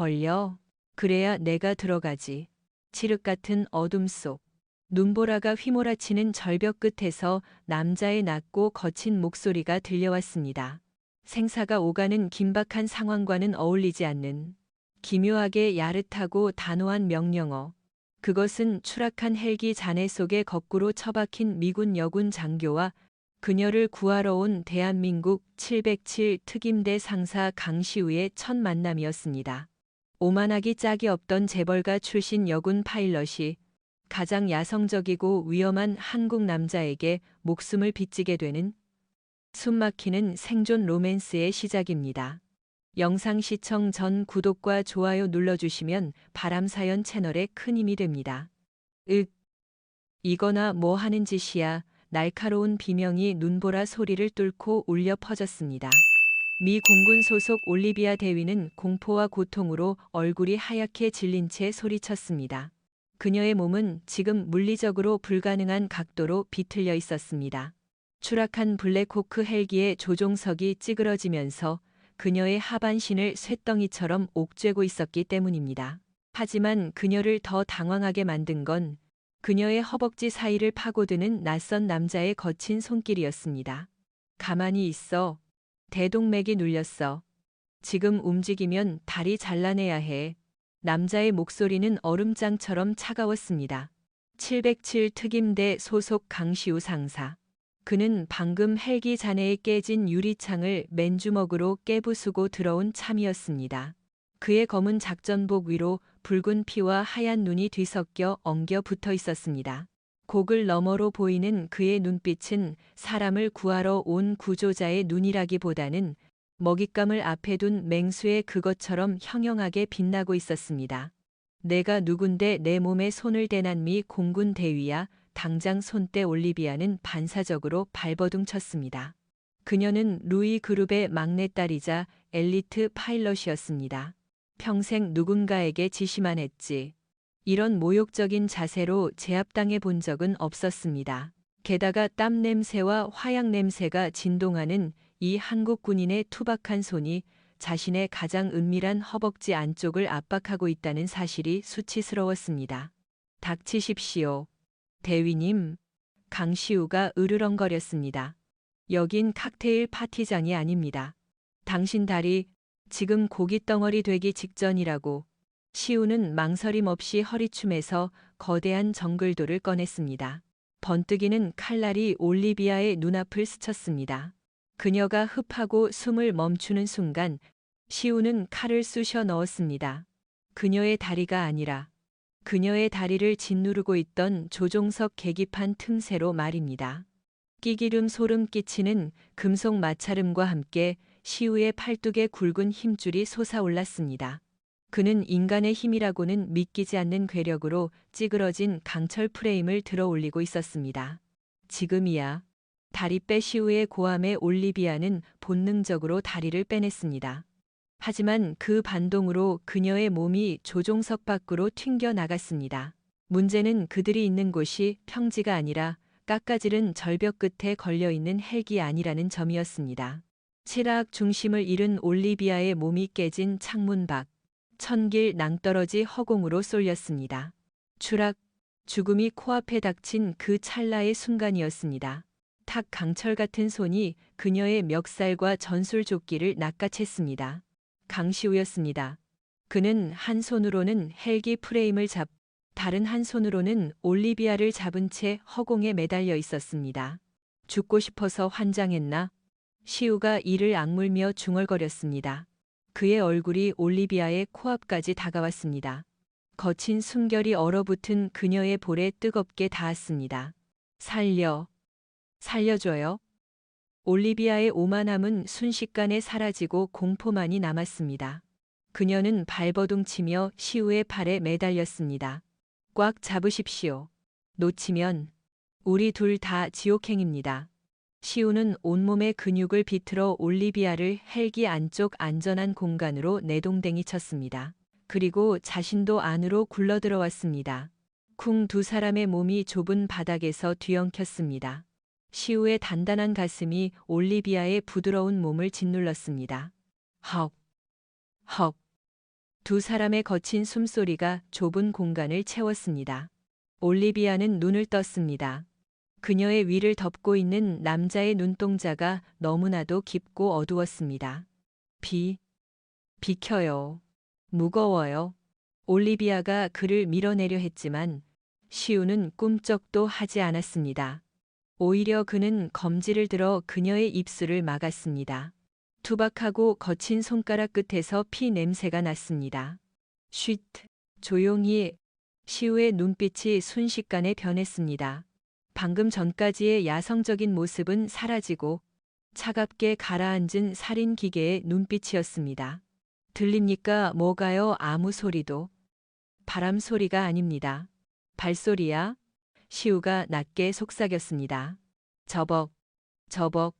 벌려. 그래야 내가 들어가지. 칠흑 같은 어둠 속 눈보라가 휘몰아치는 절벽 끝에서 남자의 낮고 거친 목소리가 들려왔습니다. 생사가 오가는 긴박한 상황과는 어울리지 않는 기묘하게 야릇하고 단호한 명령어. 그것은 추락한 헬기 잔해 속에 거꾸로 처박힌 미군 여군 장교와 그녀를 구하러 온 대한민국 707 특임대 상사 강시우의 첫 만남이었습니다. 오만하기 짝이 없던 재벌가 출신 여군 파일럿이 가장 야성적이고 위험한 한국 남자에게 목숨을 빚지게 되는 숨막히는 생존 로맨스의 시작입니다. 영상 시청 전 구독과 좋아요 눌러주시면 바람사연 채널에 큰 힘이 됩니다. 이거나 뭐 하는 짓이야. 날카로운 비명이 눈보라 소리를 뚫고 울려 퍼졌습니다. 미 공군 소속 올리비아 대위는 공포와 고통으로 얼굴이 하얗게 질린 채 소리쳤습니다. 그녀의 몸은 지금 물리적으로 불가능한 각도로 비틀려 있었습니다. 추락한 블랙호크 헬기의 조종석이 찌그러지면서 그녀의 하반신을 쇳덩이처럼 옥죄고 있었기 때문입니다. 하지만 그녀를 더 당황하게 만든 건 그녀의 허벅지 사이를 파고드는 낯선 남자의 거친 손길이었습니다. 가만히 있어. 대동맥이 눌렸어. 지금 움직이면 다리 잘라내야 해. 남자의 목소리는 얼음장처럼 차가웠습니다. 707 특임대 소속 강시우 상사. 그는 방금 헬기 잔해에 깨진 유리창을 맨주먹으로 깨부수고 들어온 참이었습니다. 그의 검은 작전복 위로 붉은 피와 하얀 눈이 뒤섞여 엉겨 붙어 있었습니다. 고글 너머로 보이는 그의 눈빛은 사람을 구하러 온 구조자의 눈이라기보다는 먹잇감을 앞에 둔 맹수의 그것처럼 형형하게 빛나고 있었습니다. 내가 누군데 내 몸에 손을 대난 미 공군 대위야. 당장 손대. 올리비아는 반사적으로 발버둥 쳤습니다. 그녀는 루이 그룹의 막내딸이자 엘리트 파일럿이었습니다. 평생 누군가에게 지시만 했지. 이런 모욕적인 자세로 제압당해 본 적은 없었습니다. 게다가 땀 냄새와 화약 냄새가 진동하는 이 한국 군인의 투박한 손이 자신의 가장 은밀한 허벅지 안쪽을 압박하고 있다는 사실이 수치스러웠습니다. 닥치십시오. 대위님. 강시우가 으르렁거렸습니다. 여긴 칵테일 파티장이 아닙니다. 당신 다리 지금 고깃덩어리 되기 직전이라고. 시우는 망설임 없이 허리춤에서 거대한 정글도를 꺼냈습니다. 번뜩이는 칼날이 올리비아의 눈앞을 스쳤습니다. 그녀가 흡하고 숨을 멈추는 순간 시우는 칼을 쑤셔 넣었습니다. 그녀의 다리가 아니라 그녀의 다리를 짓누르고 있던 조종석 계기판 틈새로 말입니다. 끼기름 소름 끼치는 금속 마찰음과 함께 시우의 팔뚝에 굵은 힘줄이 솟아올랐습니다. 그는 인간의 힘이라고는 믿기지 않는 괴력으로 찌그러진 강철 프레임을 들어 올리고 있었습니다. 지금이야. 다리 빼. 시우의 고함에 올리비아는 본능적으로 다리를 빼냈습니다. 하지만 그 반동으로 그녀의 몸이 조종석 밖으로 튕겨 나갔습니다. 문제는 그들이 있는 곳이 평지가 아니라 깎아지른 절벽 끝에 걸려있는 헬기 아니라는 점이었습니다. 칠악 중심을 잃은 올리비아의 몸이 깨진 창문 밖. 천길 낭떠러지 허공으로 쏠렸습니다. 추락, 죽음이 코앞에 닥친 그 찰나의 순간이었습니다. 탁 강철 같은 손이 그녀의 멱살과 전술조끼를 낚아챘습니다. 강시우였습니다. 그는 한 손으로는 헬기 프레임을 다른 한 손으로는 올리비아를 잡은 채 허공에 매달려 있었습니다. 죽고 싶어서 환장했나? 시우가 이를 악물며 중얼거렸습니다. 그의 얼굴이 올리비아의 코앞까지 다가왔습니다. 거친 숨결이 얼어붙은 그녀의 볼에 뜨겁게 닿았습니다. 살려줘요. 올리비아의 오만함은 순식간에 사라지고 공포만이 남았습니다. 그녀는 발버둥 치며 시우의 팔에 매달렸습니다. 꽉 잡으십시오. 놓치면 우리 둘 다 지옥행입니다. 시우는 온몸의 근육을 비틀어 올리비아를 헬기 안쪽 안전한 공간으로 내동댕이 쳤습니다. 그리고 자신도 안으로 굴러들어왔습니다. 쿵. 두 사람의 몸이 좁은 바닥에서 뒤엉켰습니다. 시우의 단단한 가슴이 올리비아의 부드러운 몸을 짓눌렀습니다. 헉. 두 사람의 거친 숨소리가 좁은 공간을 채웠습니다. 올리비아는 눈을 떴습니다. 그녀의 위를 덮고 있는 남자의 눈동자가 너무나도 깊고 어두웠습니다. 비켜요. 무거워요. 올리비아가 그를 밀어내려 했지만 시우는 꿈쩍도 하지 않았습니다. 오히려 그는 검지를 들어 그녀의 입술을 막았습니다. 투박하고 거친 손가락 끝에서 피 냄새가 났습니다. 쉿, 조용히. 시우의 눈빛이 순식간에 변했습니다. 방금 전까지의 야성적인 모습은 사라지고 차갑게 가라앉은 살인 기계의 눈빛이었습니다. 들립니까? 뭐가요? 아무 소리도. 바람 소리가 아닙니다. 발소리야? 시우가 낮게 속삭였습니다. 저벅, 저벅,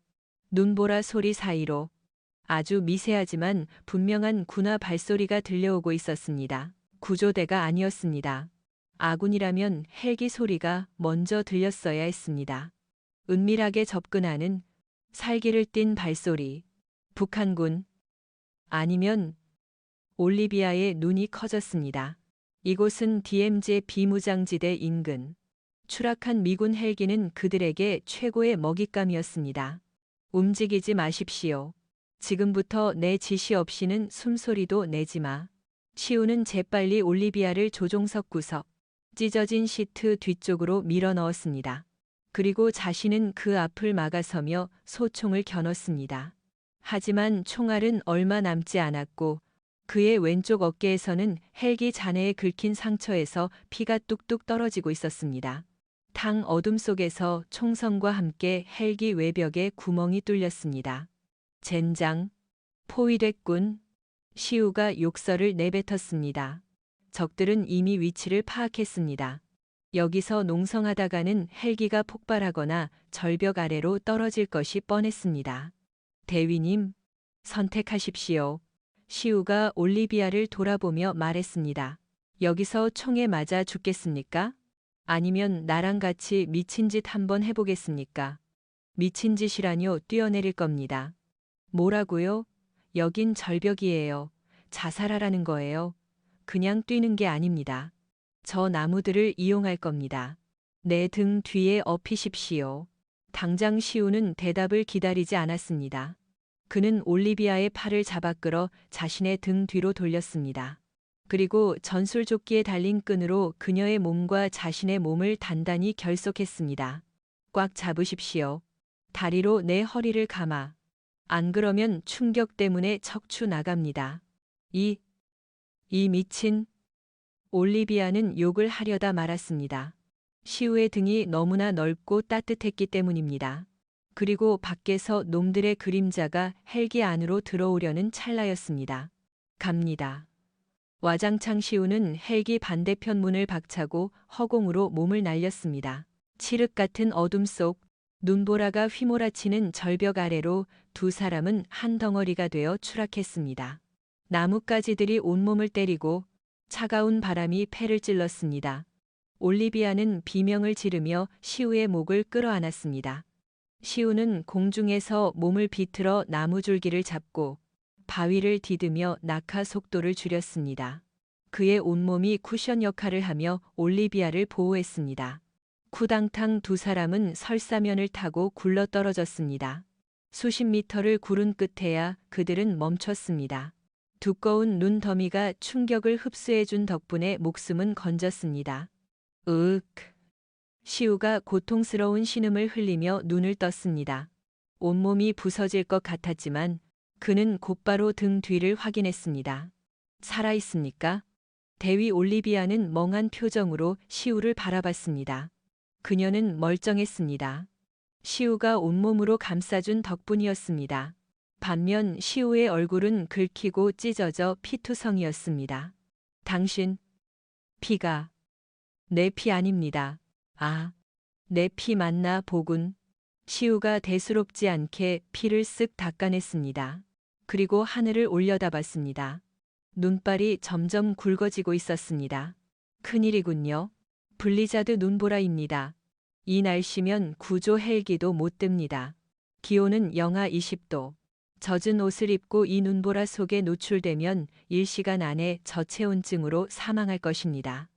눈보라 소리 사이로 아주 미세하지만 분명한 군화 발소리가 들려오고 있었습니다. 구조대가 아니었습니다. 아군이라면 헬기 소리가 먼저 들렸어야 했습니다. 은밀하게 접근하는 살기를 띤 발소리. 북한군. 아니면 올리비아의 눈이 커졌습니다. 이곳은 DMZ 비무장지대 인근. 추락한 미군 헬기는 그들에게 최고의 먹잇감이었습니다. 움직이지 마십시오. 지금부터 내 지시 없이는 숨소리도 내지 마. 시우는 재빨리 올리비아를 조종석 구석, 찢어진 시트 뒤쪽으로 밀어 넣었습니다. 그리고 자신은 그 앞을 막아서며 소총을 겨눴습니다. 하지만 총알은 얼마 남지 않았고 그의 왼쪽 어깨에서는 헬기 잔해에 긁힌 상처에서 피가 뚝뚝 떨어지고 있었습니다. 탕 어둠 속에서 총성과 함께 헬기 외벽에 구멍이 뚫렸습니다. 젠장, 포위됐군. 시우가 욕설을 내뱉었습니다. 적들은 이미 위치를 파악했습니다. 여기서 농성하다가는 헬기가 폭발하거나 절벽 아래로 떨어질 것이 뻔했습니다. 대위님, 선택하십시오. 시우가 올리비아를 돌아보며 말했습니다. 여기서 총에 맞아 죽겠습니까? 아니면 나랑 같이 미친 짓 한번 해보겠습니까? 미친 짓이라뇨. 뛰어내릴 겁니다. 뭐라고요? 여긴 절벽이에요. 자살하라는 거예요. 그냥 뛰는 게 아닙니다. 저 나무들을 이용할 겁니다. 내 등 뒤에 업히십시오. 당장 시우는 대답을 기다리지 않았습니다. 그는 올리비아의 팔을 잡아 끌어 자신의 등 뒤로 돌렸습니다. 그리고 전술조끼에 달린 끈으로 그녀의 몸과 자신의 몸을 단단히 결속했습니다. 꽉 잡으십시오. 다리로 내 허리를 감아. 안 그러면 충격 때문에 척추 나갑니다. 이 미친. 올리비아는 욕을 하려다 말았습니다. 시우의 등이 너무나 넓고 따뜻했기 때문입니다. 그리고 밖에서 놈들의 그림자가 헬기 안으로 들어오려는 찰나였습니다. 갑니다. 와장창 시우는 헬기 반대편 문을 박차고 허공으로 몸을 날렸습니다. 칠흑 같은 어둠 속 눈보라가 휘몰아치는 절벽 아래로 두 사람은 한 덩어리가 되어 추락했습니다. 나뭇가지들이 온몸을 때리고 차가운 바람이 폐를 찔렀습니다. 올리비아는 비명을 지르며 시우의 목을 끌어안았습니다. 시우는 공중에서 몸을 비틀어 나무줄기를 잡고 바위를 디디며 낙하 속도를 줄였습니다. 그의 온몸이 쿠션 역할을 하며 올리비아를 보호했습니다. 쿠당탕 두 사람은 설사면을 타고 굴러떨어졌습니다. 수십 미터를 구른 끝에야 그들은 멈췄습니다. 두꺼운 눈 더미가 충격을 흡수해준 덕분에 목숨은 건졌습니다. 으윽. 시우가 고통스러운 신음을 흘리며 눈을 떴습니다. 온몸이 부서질 것 같았지만 그는 곧바로 등 뒤를 확인했습니다. 살아있습니까? 대위 올리비아는 멍한 표정으로 시우를 바라봤습니다. 그녀는 멀쩡했습니다. 시우가 온몸으로 감싸준 덕분이었습니다. 반면 시우의 얼굴은 긁히고 찢어져 피투성이었습니다. 당신, 피가 내 피 아닙니다. 아, 내 피 맞나 보군. 시우가 대수롭지 않게 피를 쓱 닦아냈습니다. 그리고 하늘을 올려다봤습니다. 눈발이 점점 굵어지고 있었습니다. 큰일이군요. 블리자드 눈보라입니다. 이 날씨면 구조 헬기도 못 뜹니다. 기온은 영하 20도. 젖은 옷을 입고 이 눈보라 속에 노출되면 일시간 안에 저체온증으로 사망할 것입니다.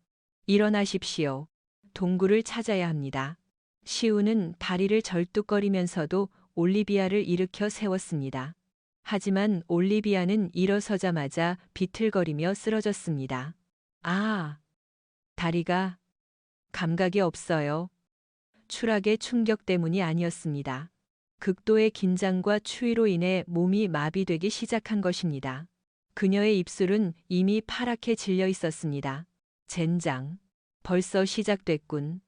일어나십시오. 동굴을 찾아야 합니다. 시우는 다리를 절뚝거리면서도 올리비아를 일으켜 세웠습니다. 하지만 올리비아는 일어서자마자 비틀거리며 쓰러졌습니다. 아, 다리가 감각이 없어요. 추락의 충격 때문이 아니었습니다. 극도의 긴장과 추위로 인해 몸이 마비되기 시작한 것입니다. 그녀의 입술은 이미 파랗게 질려 있었습니다. 젠장. 벌써 시작됐군.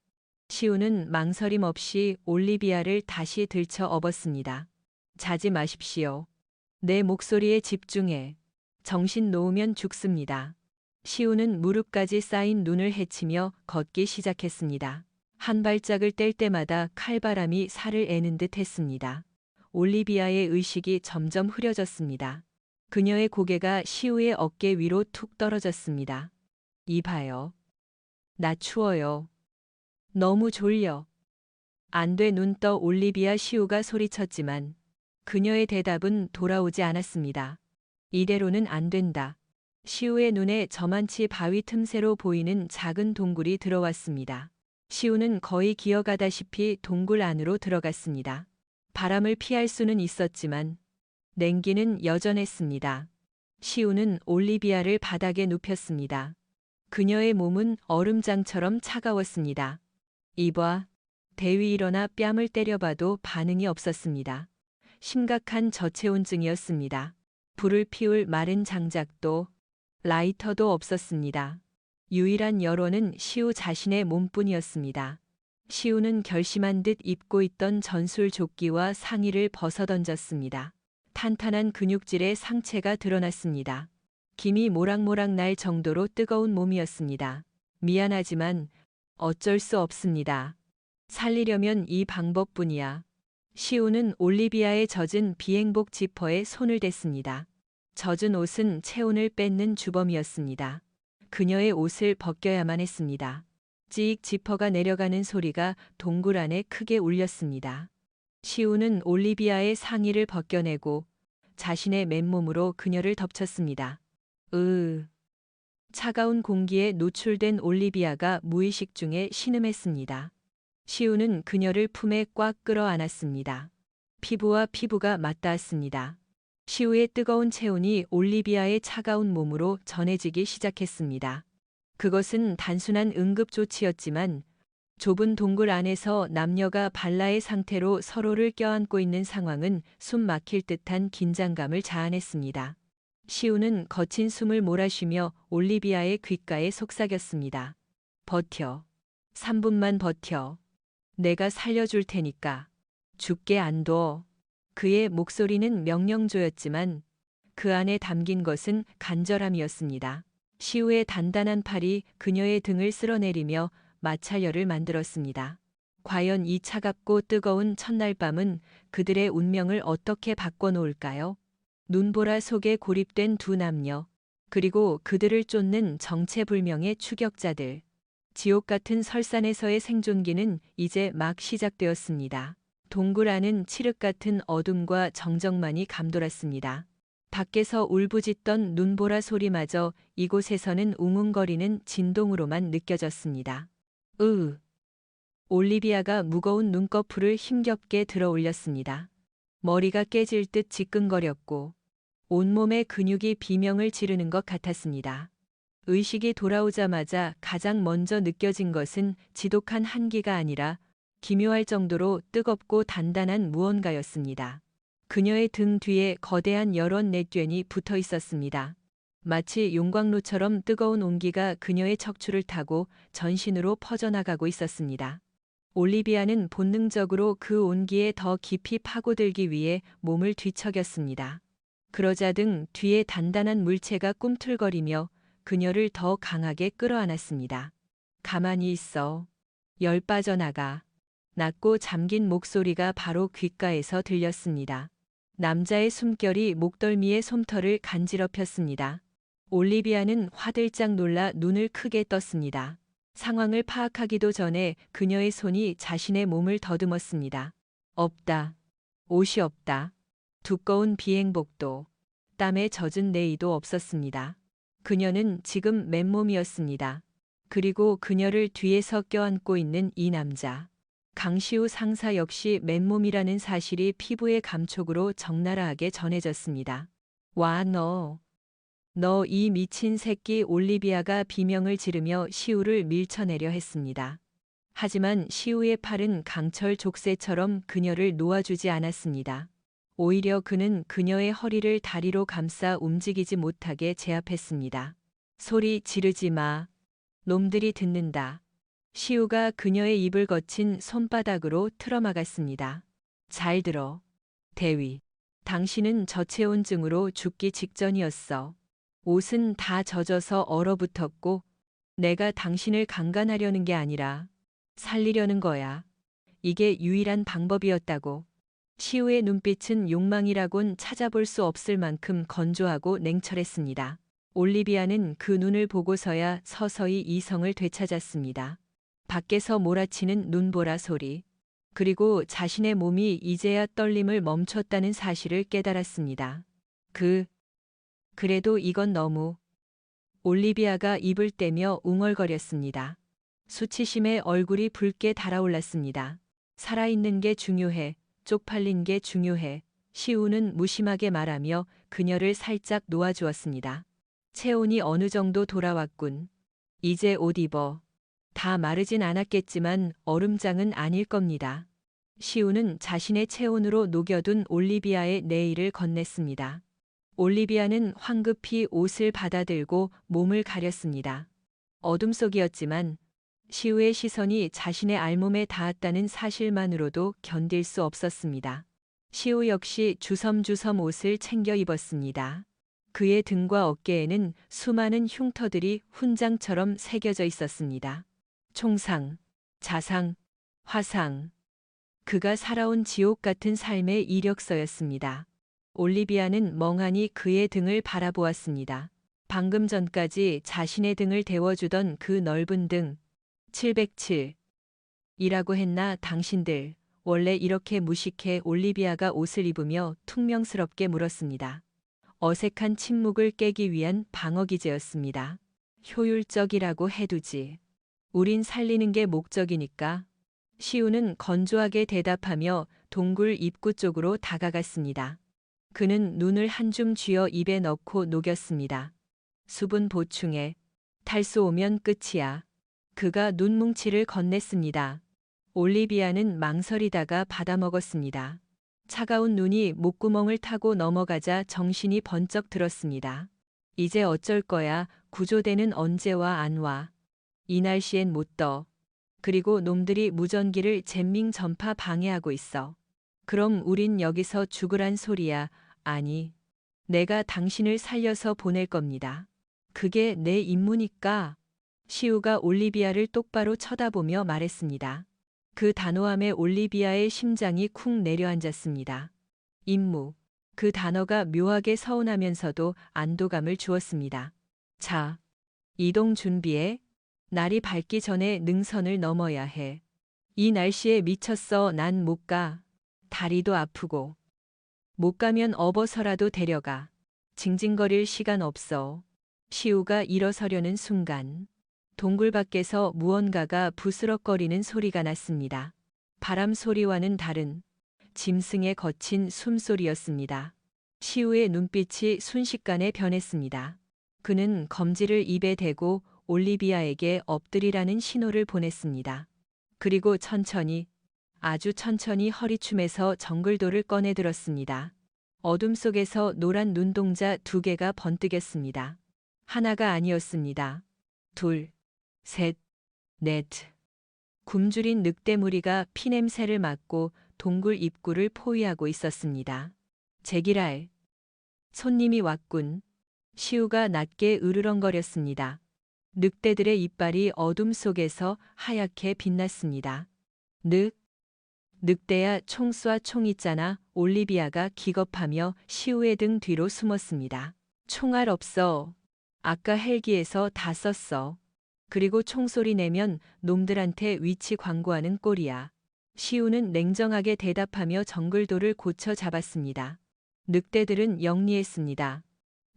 시우는 망설임 없이 올리비아를 다시 들쳐 업었습니다. 자지 마십시오. 내 목소리에 집중해. 정신 놓으면 죽습니다. 시우는 무릎까지 쌓인 눈을 헤치며 걷기 시작했습니다. 한 발짝을 뗄 때마다 칼바람이 살을 애는 듯 했습니다. 올리비아의 의식이 점점 흐려졌습니다. 그녀의 고개가 시우의 어깨 위로 툭 떨어졌습니다. 이봐요. 나 추워요. 너무 졸려. 안 돼. 눈 떠. 올리비아. 시우가 소리쳤지만 그녀의 대답은 돌아오지 않았습니다. 이대로는 안 된다. 시우의 눈에 저만치 바위 틈새로 보이는 작은 동굴이 들어왔습니다. 시우는 거의 기어가다시피 동굴 안으로 들어갔습니다. 바람을 피할 수는 있었지만 냉기는 여전했습니다. 시우는 올리비아를 바닥에 눕혔습니다. 그녀의 몸은 얼음장처럼 차가웠습니다. 이봐. 대위 일어나 뺨을 때려봐도 반응이 없었습니다. 심각한 저체온증이었습니다. 불을 피울 마른 장작도 라이터도 없었습니다. 유일한 여론은 시우 자신의 몸뿐이었습니다. 시우는 결심한 듯 입고 있던 전술 조끼와 상의를 벗어던졌습니다. 탄탄한 근육질의 상체가 드러났습니다. 김이 모락모락 날 정도로 뜨거운 몸이었습니다. 미안하지만 어쩔 수 없습니다. 살리려면 이 방법뿐이야. 시우는 올리비아의 젖은 비행복 지퍼에 손을 댔습니다. 젖은 옷은 체온을 뺏는 주범이었습니다. 그녀의 옷을 벗겨야만 했습니다. 찍 지퍼가 내려가는 소리가 동굴 안에 크게 울렸습니다. 시우는 올리비아의 상의를 벗겨내고 자신의 맨몸으로 그녀를 덮쳤습니다. 차가운 공기에 노출된 올리비아가 무의식 중에 신음했습니다. 시우는 그녀를 품에 꽉 끌어안았습니다. 피부와 피부가 맞닿았습니다. 시우의 뜨거운 체온이 올리비아의 차가운 몸으로 전해지기 시작했습니다. 그것은 단순한 응급조치였지만 좁은 동굴 안에서 남녀가 발라의 상태로 서로를 껴안고 있는 상황은 숨 막힐 듯한 긴장감을 자아냈습니다. 시우는 거친 숨을 몰아쉬며 올리비아의 귓가에 속삭였습니다. 버텨. 3분만 버텨. 내가 살려줄 테니까. 죽게 안 둬. 그의 목소리는 명령조였지만 그 안에 담긴 것은 간절함이었습니다. 시우의 단단한 팔이 그녀의 등을 쓸어내리며 마찰열을 만들었습니다. 과연 이 차갑고 뜨거운 첫날 밤은 그들의 운명을 어떻게 바꿔놓을까요? 눈보라 속에 고립된 두 남녀, 그리고 그들을 쫓는 정체불명의 추격자들. 지옥 같은 설산에서의 생존기는 이제 막 시작되었습니다. 동굴 안은 칠흑 같은 어둠과 정적만이 감돌았습니다. 밖에서 울부짖던 눈보라 소리마저 이곳에서는 웅웅거리는 진동으로만 느껴졌습니다. 올리비아가 무거운 눈꺼풀을 힘겹게 들어 올렸습니다. 머리가 깨질 듯 지끈거렸고 온몸의 근육이 비명을 지르는 것 같았습니다. 의식이 돌아오자마자 가장 먼저 느껴진 것은 지독한 한기가 아니라 기묘할 정도로 뜨겁고 단단한 무언가였습니다. 그녀의 등 뒤에 거대한 여럿 넷견이 붙어 있었습니다. 마치 용광로처럼 뜨거운 온기가 그녀의 척추를 타고 전신으로 퍼져나가고 있었습니다. 올리비아는 본능적으로 그 온기에 더 깊이 파고들기 위해 몸을 뒤척였습니다. 그러자 등 뒤에 단단한 물체가 꿈틀거리며 그녀를 더 강하게 끌어안았습니다. 가만히 있어. 열 빠져나가. 낮고 잠긴 목소리가 바로 귓가에서 들렸습니다. 남자의 숨결이 목덜미의 솜털을 간지럽혔습니다. 올리비아는 화들짝 놀라 눈을 크게 떴습니다. 상황을 파악하기도 전에 그녀의 손이 자신의 몸을 더듬었습니다. 없다. 옷이 없다. 두꺼운 비행복도, 땀에 젖은 내의도 없었습니다. 그녀는 지금 맨몸이었습니다. 그리고 그녀를 뒤에서 껴안고 있는 이 남자. 강시우 상사 역시 맨몸이라는 사실이 피부의 감촉으로 적나라하게 전해졌습니다. 와, 너 이 미친 새끼. 올리비아가 비명을 지르며 시우를 밀쳐내려 했습니다. 하지만 시우의 팔은 강철 족쇄처럼 그녀를 놓아주지 않았습니다. 오히려 그는 그녀의 허리를 다리로 감싸 움직이지 못하게 제압했습니다. 소리 지르지 마. 놈들이 듣는다. 시우가 그녀의 입을 거친 손바닥으로 틀어막았습니다. 잘 들어. 대위. 당신은 저체온증으로 죽기 직전이었어. 옷은 다 젖어서 얼어붙었고 내가 당신을 강간하려는 게 아니라 살리려는 거야. 이게 유일한 방법이었다고. 시우의 눈빛은 욕망이라곤 찾아볼 수 없을 만큼 건조하고 냉철했습니다. 올리비아는 그 눈을 보고서야 서서히 이성을 되찾았습니다. 밖에서 몰아치는 눈보라 소리, 그리고 자신의 몸이 이제야 떨림을 멈췄다는 사실을 깨달았습니다. 그래도 이건 너무. 올리비아가 입을 떼며 웅얼거렸습니다. 수치심에 얼굴이 붉게 달아올랐습니다. 살아있는 게 중요해. 쪽팔린 게 중요해. 시우는 무심하게 말하며 그녀를 살짝 놓아주었습니다. 체온이 어느 정도 돌아왔군. 이제 옷 입어. 다 마르진 않았겠지만 얼음장은 아닐 겁니다. 시우는 자신의 체온으로 녹여둔 올리비아의 내의를 건넸습니다. 올리비아는 황급히 옷을 받아들고 몸을 가렸습니다. 어둠 속이었지만 시우의 시선이 자신의 알몸에 닿았다는 사실만으로도 견딜 수 없었습니다. 시우 역시 주섬주섬 옷을 챙겨 입었습니다. 그의 등과 어깨에는 수많은 흉터들이 훈장처럼 새겨져 있었습니다. 총상, 자상, 화상. 그가 살아온 지옥 같은 삶의 이력서였습니다. 올리비아는 멍하니 그의 등을 바라보았습니다. 방금 전까지 자신의 등을 데워주던 그 넓은 등, 707. 이라고 했나 당신들, 원래 이렇게 무식해? 올리비아가 옷을 입으며 퉁명스럽게 물었습니다. 어색한 침묵을 깨기 위한 방어기제였습니다. 효율적이라고 해두지. 우린 살리는 게 목적이니까. 시우는 건조하게 대답하며 동굴 입구 쪽으로 다가갔습니다. 그는 눈을 한 줌 쥐어 입에 넣고 녹였습니다. 수분 보충해. 탈수 오면 끝이야. 그가 눈뭉치를 건넸습니다. 올리비아는 망설이다가 받아먹었습니다. 차가운 눈이 목구멍을 타고 넘어가자 정신이 번쩍 들었습니다. 이제 어쩔 거야. 구조대는 언제 와 안 와. 이 날씨엔 못 떠. 그리고 놈들이 무전기를 잼밍 전파 방해하고 있어. 그럼 우린 여기서 죽으란 소리야. 아니, 내가 당신을 살려서 보낼 겁니다. 그게 내 임무니까. 시우가 올리비아를 똑바로 쳐다보며 말했습니다. 그 단호함에 올리비아의 심장이 쿵 내려앉았습니다. 임무. 그 단어가 묘하게 서운하면서도 안도감을 주었습니다. 자, 이동 준비해. 날이 밝기 전에 능선을 넘어야 해. 이 날씨에 미쳤어. 난 못 가. 다리도 아프고. 못 가면 업어서라도 데려가. 징징거릴 시간 없어. 시우가 일어서려는 순간 동굴 밖에서 무언가가 부스럭거리는 소리가 났습니다. 바람 소리와는 다른 짐승의 거친 숨소리였습니다. 시우의 눈빛이 순식간에 변했습니다. 그는 검지를 입에 대고 올리비아에게 엎드리라는 신호를 보냈습니다. 그리고 천천히, 아주 천천히 허리춤에서 정글도를 꺼내 들었습니다. 어둠 속에서 노란 눈동자 2개가 번뜩였습니다. 하나가 아니었습니다. 둘, 셋, 넷. 굶주린 늑대 무리가 피냄새를 맡고 동굴 입구를 포위하고 있었습니다. 제기랄. 손님이 왔군. 시우가 낮게 으르렁거렸습니다. 늑대들의 이빨이 어둠 속에서 하얗게 빛났습니다. 늑대야, 총 쏴. 총 있잖아. 올리비아가 기겁하며 시우의 등 뒤로 숨었습니다. 총알 없어. 아까 헬기에서 다 썼어. 그리고 총소리 내면 놈들한테 위치 광고하는 꼴이야. 시우는 냉정하게 대답하며 정글도를 고쳐 잡았습니다. 늑대들은 영리했습니다.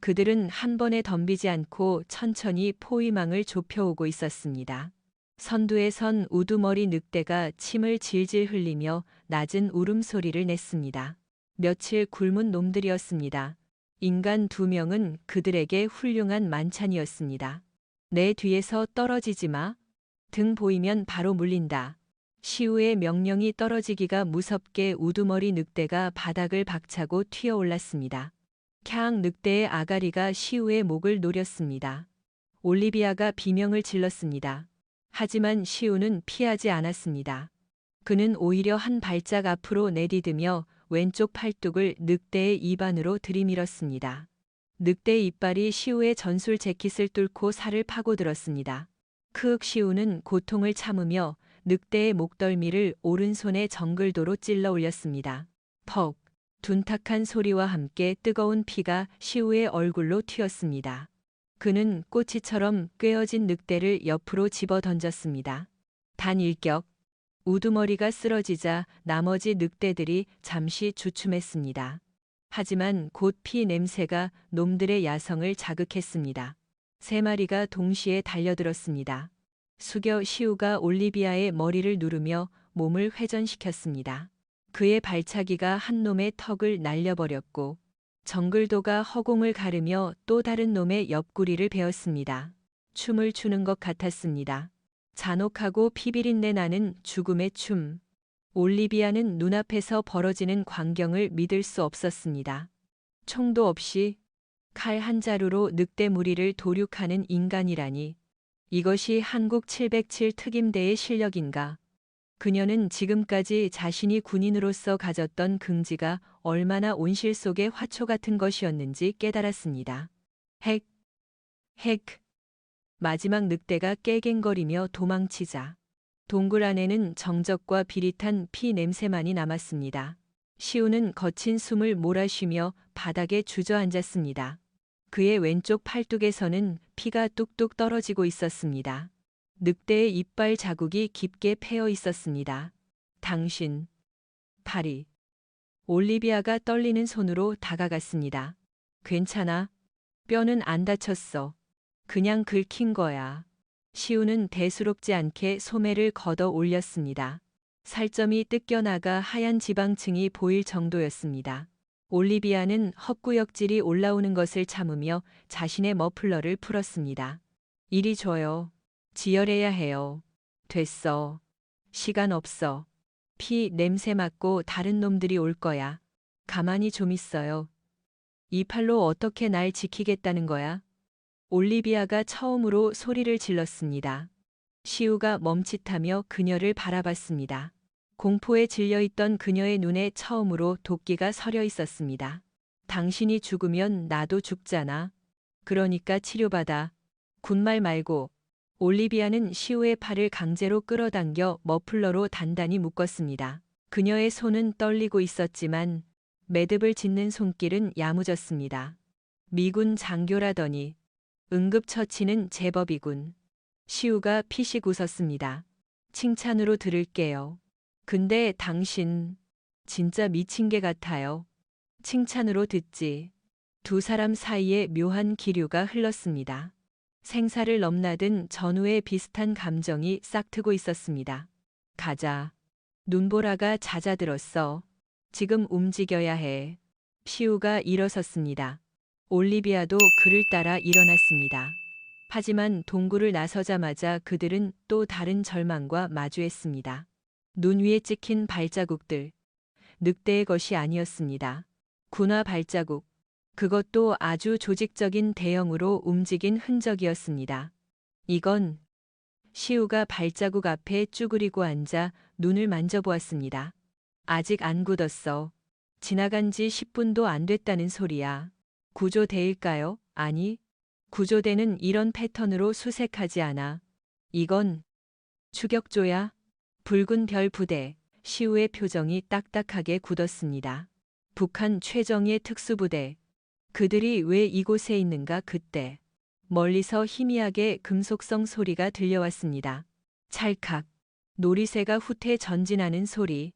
그들은 한 번에 덤비지 않고 천천히 포위망을 좁혀오고 있었습니다. 선두에 선 우두머리 늑대가 침을 질질 흘리며 낮은 울음소리를 냈습니다. 며칠 굶은 놈들이었습니다. 인간 2명은 그들에게 훌륭한 만찬이었습니다. 내 뒤에서 떨어지지 마. 등 보이면 바로 물린다. 시우의 명령이 떨어지기가 무섭게 우두머리 늑대가 바닥을 박차고 튀어올랐습니다. 캬앙 늑대의 아가리가 시우의 목을 노렸습니다. 올리비아가 비명을 질렀습니다. 하지만 시우는 피하지 않았습니다. 그는 오히려 한 발짝 앞으로 내디디며 왼쪽 팔뚝을 늑대의 입 안으로 들이밀었습니다. 늑대의 이빨이 시우의 전술 재킷을 뚫고 살을 파고들었습니다. 크윽 시우는 고통을 참으며 늑대의 목덜미를 오른손에 정글도로 찔러 올렸습니다. 퍽! 둔탁한 소리와 함께 뜨거운 피가 시우의 얼굴로 튀었습니다. 그는 꼬치처럼 꿰어진 늑대를 옆으로 집어 던졌습니다. 단 일격. 우두머리가 쓰러지자 나머지 늑대들이 잠시 주춤했습니다. 하지만 곧 피 냄새가 놈들의 야성을 자극했습니다. 3마리가 동시에 달려들었습니다. 숙여 시우가 올리비아의 머리를 누르며 몸을 회전시켰습니다. 그의 발차기가 한 놈의 턱을 날려버렸고 정글도가 허공을 가르며 또 다른 놈의 옆구리를 베었습니다. 춤을 추는 것 같았습니다. 잔혹하고 피비린내 나는 죽음의 춤. 올리비아는 눈앞에서 벌어지는 광경을 믿을 수 없었습니다. 총도 없이 칼 한 자루로 늑대 무리를 도륙하는 인간이라니. 이것이 한국 707 특임대의 실력인가? 그녀는 지금까지 자신이 군인으로서 가졌던 긍지가 얼마나 온실 속의 화초 같은 것이었는지 깨달았습니다. 핵! 핵! 마지막 늑대가 깨갱거리며 도망치자 동굴 안에는 정적과 비릿한 피 냄새만이 남았습니다. 시우는 거친 숨을 몰아쉬며 바닥에 주저앉았습니다. 그의 왼쪽 팔뚝에서는 피가 뚝뚝 떨어지고 있었습니다. 늑대의 이빨 자국이 깊게 패여 있었습니다. 당신, 파리. 올리비아가 떨리는 손으로 다가갔습니다. 괜찮아? 뼈는 안 다쳤어. 그냥 긁힌 거야. 시우는 대수롭지 않게 소매를 걷어 올렸습니다. 살점이 뜯겨나가 하얀 지방층이 보일 정도였습니다. 올리비아는 헛구역질이 올라오는 것을 참으며 자신의 머플러를 풀었습니다. 이리 줘요. 지혈해야 해요. 됐어. 시간 없어. 피 냄새 맡고 다른 놈들이 올 거야. 가만히 좀 있어요. 이 팔로 어떻게 날 지키겠다는 거야? 올리비아가 처음으로 소리를 질렀습니다. 시우가 멈칫하며 그녀를 바라봤습니다. 공포에 질려있던 그녀의 눈에 처음으로 도끼가 서려 있었습니다. 당신이 죽으면 나도 죽잖아. 그러니까 치료받아. 군말 말고. 올리비아는 시우의 팔을 강제로 끌어당겨 머플러로 단단히 묶었습니다. 그녀의 손은 떨리고 있었지만 매듭을 짓는 손길은 야무졌습니다. 미군 장교라더니 응급처치는 제법이군. 시우가 피식 웃었습니다. 칭찬으로 들을게요. 근데 당신 진짜 미친 개 같아요. 칭찬으로 듣지. 두 사람 사이에 묘한 기류가 흘렀습니다. 생사를 넘나든 전우의 비슷한 감정이 싹트고 있었습니다. 가자. 눈보라가 잦아들었어. 지금 움직여야 해. 시우가 일어섰습니다. 올리비아도 그를 따라 일어났습니다. 하지만 동굴을 나서자마자 그들은 또 다른 절망과 마주했습니다. 눈 위에 찍힌 발자국들. 늑대의 것이 아니었습니다. 군화 발자국. 그것도 아주 조직적인 대형으로 움직인 흔적이었습니다. 이건 시우가 발자국 앞에 쭈그리고 앉아 눈을 만져보았습니다. 아직 안 굳었어. 지나간 지 10분도 안 됐다는 소리야. 구조대일까요? 아니, 구조대는 이런 패턴으로 수색하지 않아. 이건 추격조야. 붉은 별 부대. 시우의 표정이 딱딱하게 굳었습니다. 북한 최정예 특수부대. 그들이 왜 이곳에 있는가 그때. 멀리서 희미하게 금속성 소리가 들려왔습니다. 찰칵. 놀이새가 후퇴 전진하는 소리.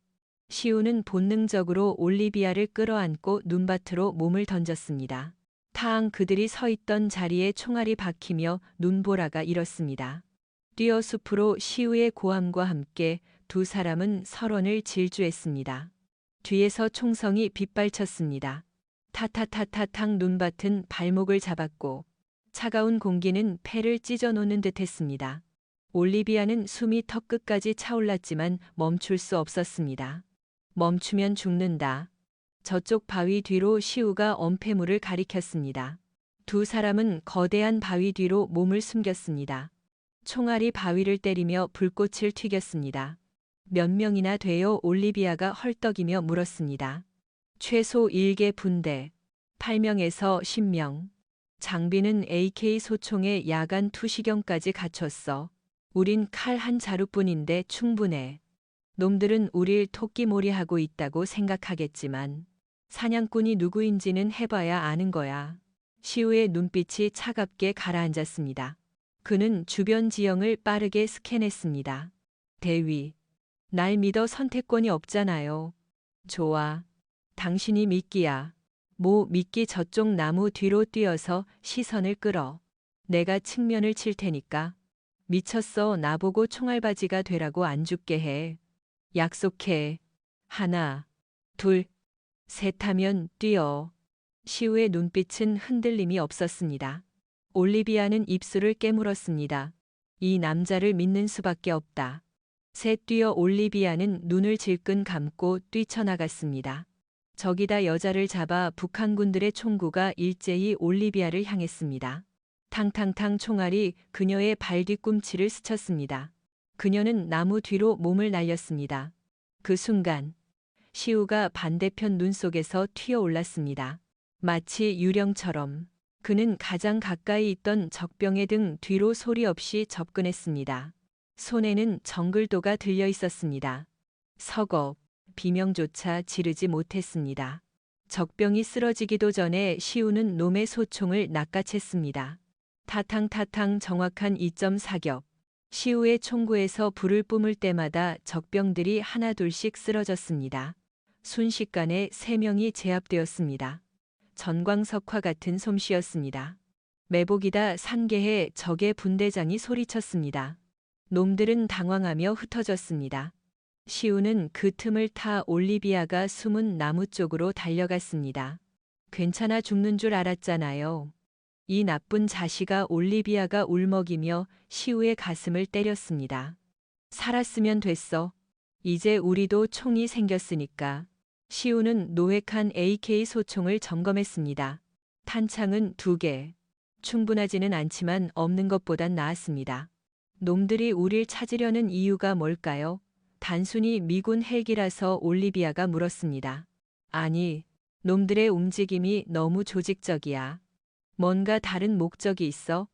시우는 본능적으로 올리비아를 끌어안고 눈밭으로 몸을 던졌습니다. 탕 그들이 서 있던 자리에 총알이 박히며 눈보라가 일었습니다. 뛰어 숲으로 시우의 고함과 함께 두 사람은 서론을 질주했습니다. 뒤에서 총성이 빗발쳤습니다. 타타타타탕 눈밭은 발목을 잡았고 차가운 공기는 폐를 찢어놓는 듯했습니다. 올리비아는 숨이 턱끝까지 차올랐지만 멈출 수 없었습니다. 멈추면 죽는다. 저쪽 바위 뒤로 시우가 엄폐물을 가리켰습니다. 두 사람은 거대한 바위 뒤로 몸을 숨겼습니다. 총알이 바위를 때리며 불꽃을 튀겼습니다. 몇 명이나 돼요? 올리비아가 헐떡이며 물었습니다. 최소 1개 분대, 8명에서 10명. 장비는 AK 소총에 야간 투시경까지 갖췄어. 우린 칼 한 자루뿐인데 충분해. 놈들은 우릴 토끼몰이하고 있다고 생각하겠지만 사냥꾼이 누구인지는 해봐야 아는 거야. 시우의 눈빛이 차갑게 가라앉았습니다. 그는 주변 지형을 빠르게 스캔했습니다. 대위, 날 믿어. 선택권이 없잖아요. 좋아. 당신이 미끼야. 미끼. 저쪽 나무 뒤로 뛰어서 시선을 끌어. 내가 측면을 칠 테니까. 미쳤어. 나보고 총알바지가 되라고 안 죽게 해. 약속해. 하나, 둘, 셋 하면 뛰어. 시우의 눈빛은 흔들림이 없었습니다. 올리비아는 입술을 깨물었습니다. 이 남자를 믿는 수밖에 없다. 셋. 뛰어. 올리비아는 눈을 질끈 감고 뛰쳐나갔습니다. 저기다. 여자를 잡아. 북한군들의 총구가 일제히 올리비아를 향했습니다. 탕탕탕 총알이 그녀의 발 뒤꿈치를 스쳤습니다. 그녀는 나무 뒤로 몸을 날렸습니다. 그 순간 시우가 반대편 눈 속에서 튀어올랐습니다. 마치 유령처럼 그는 가장 가까이 있던 적병의 등 뒤로 소리 없이 접근했습니다. 손에는 정글도가 들려 있었습니다. 서걱, 비명조차 지르지 못했습니다. 적병이 쓰러지기도 전에 시우는 놈의 소총을 낚아챘습니다. 타탕타탕 정확한 2.4격. 시우의 총구에서 불을 뿜을 때마다 적병들이 하나둘씩 쓰러졌습니다. 순식간에 3명이 제압되었습니다. 전광석화 같은 솜씨였습니다. 매복이다. 산계해. 적의 분대장이 소리쳤습니다. 놈들은 당황하며 흩어졌습니다. 시우는 그 틈을 타 올리비아가 숨은 나무 쪽으로 달려갔습니다. 괜찮아. 죽는 줄 알았잖아요. 이 나쁜 자식아. 올리비아가 울먹이며 시우의 가슴을 때렸습니다. 살았으면 됐어. 이제 우리도 총이 생겼으니까. 시우는 노획한 AK 소총을 점검했습니다. 탄창은 2개. 충분하지는 않지만 없는 것보단 나았습니다. 놈들이 우릴 찾으려는 이유가 뭘까요? 단순히 미군 헬기라서. 올리비아가 물었습니다. 아니, 놈들의 움직임이 너무 조직적이야. 뭔가 다른 목적이 있어?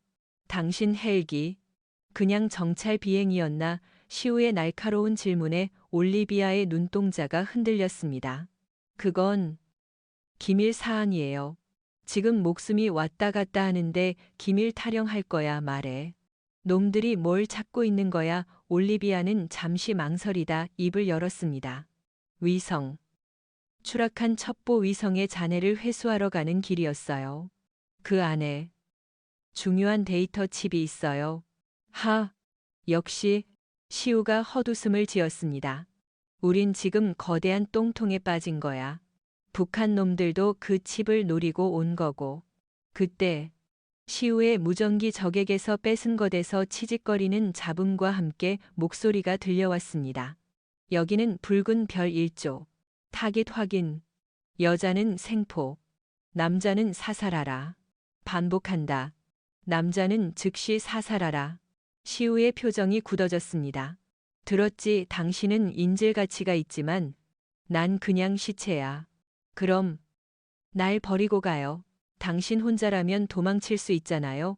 당신 헬기, 그냥 정찰 비행이었나? 시우의 날카로운 질문에 올리비아의 눈동자가 흔들렸습니다. 그건 기밀 사항이에요. 지금 목숨이 왔다 갔다 하는데 기밀 타령할 거야. 말해. 놈들이 뭘 찾고 있는 거야? 올리비아는 잠시 망설이다 입을 열었습니다. 위성. 추락한 첩보 위성의 잔해를 회수하러 가는 길이었어요. 그 안에 중요한 데이터 칩이 있어요. 역시. 시우가 헛웃음을 지었습니다. 우린 지금 거대한 똥통에 빠진 거야. 북한 놈들도 그 칩을 노리고 온 거고. 그때 시우의 무전기 적에게서 뺏은 것에서 치직거리는 잡음과 함께 목소리가 들려왔습니다. 여기는 붉은 별 1조. 타깃 확인. 여자는 생포. 남자는 사살하라. 반복한다. 남자는 즉시 사살하라. 시우의 표정이 굳어졌습니다. 들었지? 당신은 인질 가치가 있지만 난 그냥 시체야. 그럼 날 버리고 가요. 당신 혼자라면 도망칠 수 있잖아요.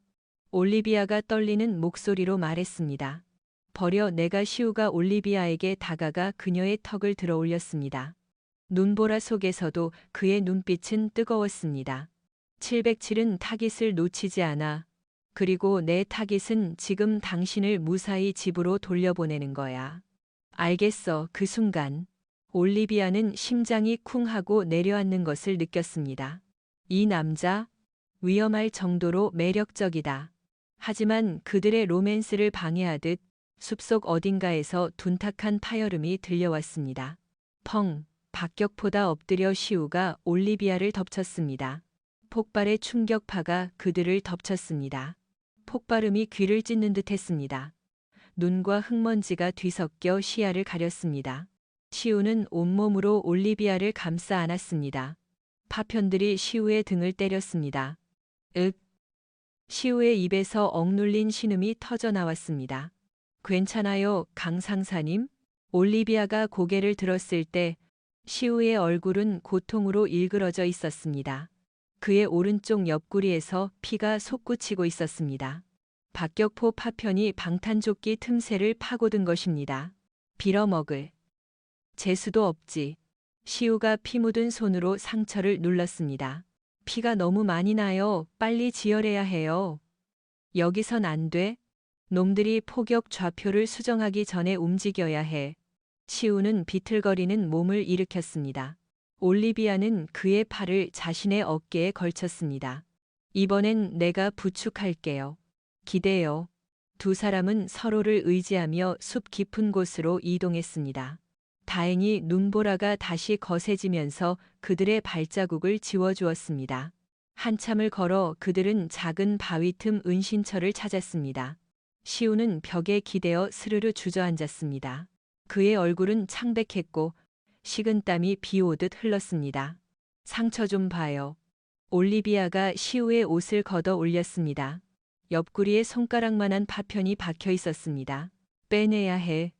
올리비아가 떨리는 목소리로 말했습니다. 버려. 내가. 시우가 올리비아에게 다가가 그녀의 턱을 들어 올렸습니다. 눈보라 속에서도 그의 눈빛은 뜨거웠습니다. 707은 타깃을 놓치지 않아. 그리고 내 타깃은 지금 당신을 무사히 집으로 돌려보내는 거야. 알겠어. 그 순간 올리비아는 심장이 쿵 하고 내려앉는 것을 느꼈습니다. 이 남자, 위험할 정도로 매력적이다. 하지만 그들의 로맨스를 방해하듯 숲속 어딘가에서 둔탁한 파열음이 들려왔습니다. 펑, 박격포다 엎드려 시우가 올리비아를 덮쳤습니다. 폭발의 충격파가 그들을 덮쳤습니다. 폭발음이 귀를 찢는 듯 했습니다. 눈과 흙먼지가 뒤섞여 시야를 가렸습니다. 시우는 온몸으로 올리비아를 감싸 안았습니다. 파편들이 시우의 등을 때렸습니다. 윽! 시우의 입에서 억눌린 신음이 터져 나왔습니다. 괜찮아요, 강상사님? 올리비아가 고개를 들었을 때 시우의 얼굴은 고통으로 일그러져 있었습니다. 그의 오른쪽 옆구리에서 피가 솟구치고 있었습니다. 박격포 파편이 방탄조끼 틈새를 파고든 것입니다. 빌어먹을 재수도 없지. 시우가 피 묻은 손으로 상처를 눌렀습니다. 피가 너무 많이 나요. 빨리 지혈해야 해요. 여기선 안 돼. 놈들이 포격 좌표를 수정하기 전에 움직여야 해. 시우는 비틀거리는 몸을 일으켰습니다. 올리비아는 그의 팔을 자신의 어깨에 걸쳤습니다. 이번엔 내가 부축할게요. 기대요. 두 사람은 서로를 의지하며 숲 깊은 곳으로 이동했습니다. 다행히 눈보라가 다시 거세지면서 그들의 발자국을 지워주었습니다. 한참을 걸어 그들은 작은 바위 틈 은신처를 찾았습니다. 시우는 벽에 기대어 스르르 주저앉았습니다. 그의 얼굴은 창백했고 식은땀이 비 오듯 흘렀습니다. 상처 좀 봐요. 올리비아가 시우의 옷을 걷어 올렸습니다. 옆구리에 손가락만한 파편이 박혀 있었습니다. 빼내야 해.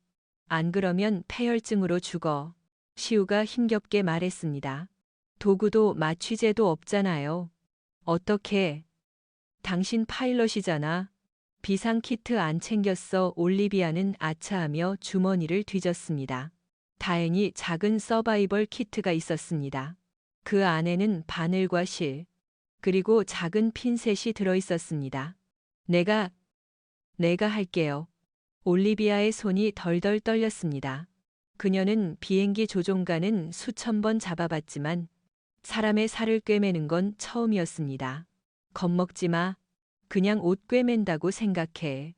안 그러면 폐혈증으로 죽어. 시우가 힘겹게 말했습니다. 도구도 마취제도 없잖아요. 어떻게? 당신 파일럿이잖아. 비상키트 안 챙겼어. 올리비아는 아차하며 주머니를 뒤졌습니다. 다행히 작은 서바이벌 키트가 있었습니다. 그 안에는 바늘과 실, 그리고 작은 핀셋이 들어있었습니다. 내가 할게요. 올리비아의 손이 덜덜 떨렸습니다. 그녀는 비행기 조종관은 수천 번 잡아봤지만 사람의 살을 꿰매는 건 처음이었습니다. 겁먹지 마. 그냥 옷 꿰맨다고 생각해.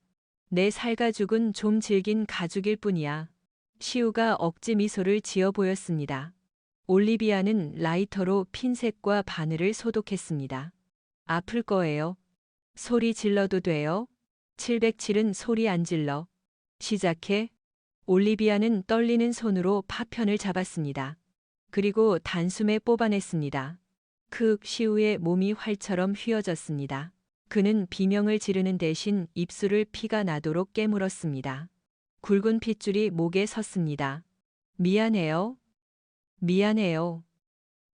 내 살가죽은 좀 질긴 가죽일 뿐이야. 시우가 억지 미소를 지어 보였습니다. 올리비아는 라이터로 핀셋과 바늘을 소독했습니다. 아플 거예요. 소리 질러도 돼요? 707은 소리 안 질러. 시작해. 올리비아는 떨리는 손으로 파편을 잡았습니다. 그리고 단숨에 뽑아냈습니다. 시우의 몸이 활처럼 휘어졌습니다. 그는 비명을 지르는 대신 입술을 피가 나도록 깨물었습니다. 굵은 핏줄이 목에 섰습니다. 미안해요. 미안해요.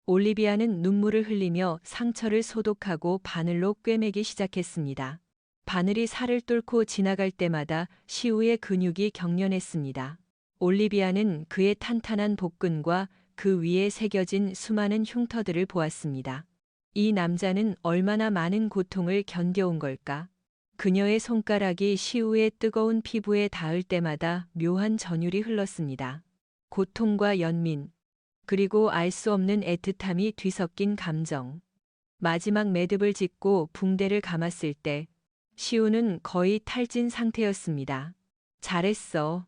올리비아는 눈물을 흘리며 상처를 소독하고 바늘로 꿰매기 시작했습니다. 바늘이 살을 뚫고 지나갈 때마다 시우의 근육이 경련했습니다. 올리비아는 그의 탄탄한 복근과 그 위에 새겨진 수많은 흉터들을 보았습니다. 이 남자는 얼마나 많은 고통을 견뎌온 걸까? 그녀의 손가락이 시우의 뜨거운 피부에 닿을 때마다 묘한 전율이 흘렀습니다. 고통과 연민, 그리고 알 수 없는 애틋함이 뒤섞인 감정. 마지막 매듭을 짓고 붕대를 감았을 때 시우는 거의 탈진 상태였습니다. 잘했어.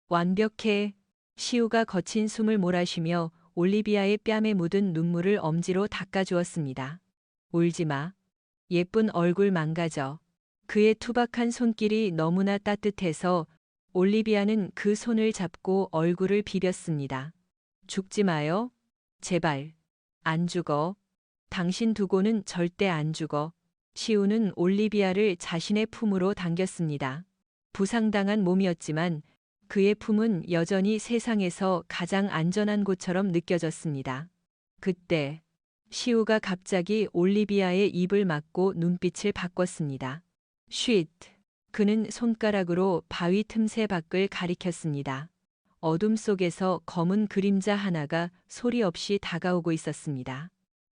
완벽해. 시우가 거친 숨을 몰아쉬며 올리비아의 뺨에 묻은 눈물을 엄지로 닦아주었습니다. 울지 마. 예쁜 얼굴 망가져. 그의 투박한 손길이 너무나 따뜻해서 올리비아는 그 손을 잡고 얼굴을 비볐습니다. 죽지 마요. 제발. 안 죽어. 당신 두고는 절대 안 죽어. 시우는 올리비아를 자신의 품으로 당겼습니다. 부상당한 몸이었지만 그의 품은 여전히 세상에서 가장 안전한 곳처럼 느껴졌습니다. 그때 시우가 갑자기 올리비아의 입을 막고 눈빛을 바꿨습니다. 쉿. 그는 손가락으로 바위 틈새 밖을 가리켰습니다. 어둠 속에서 검은 그림자 하나가 소리 없이 다가오고 있었습니다.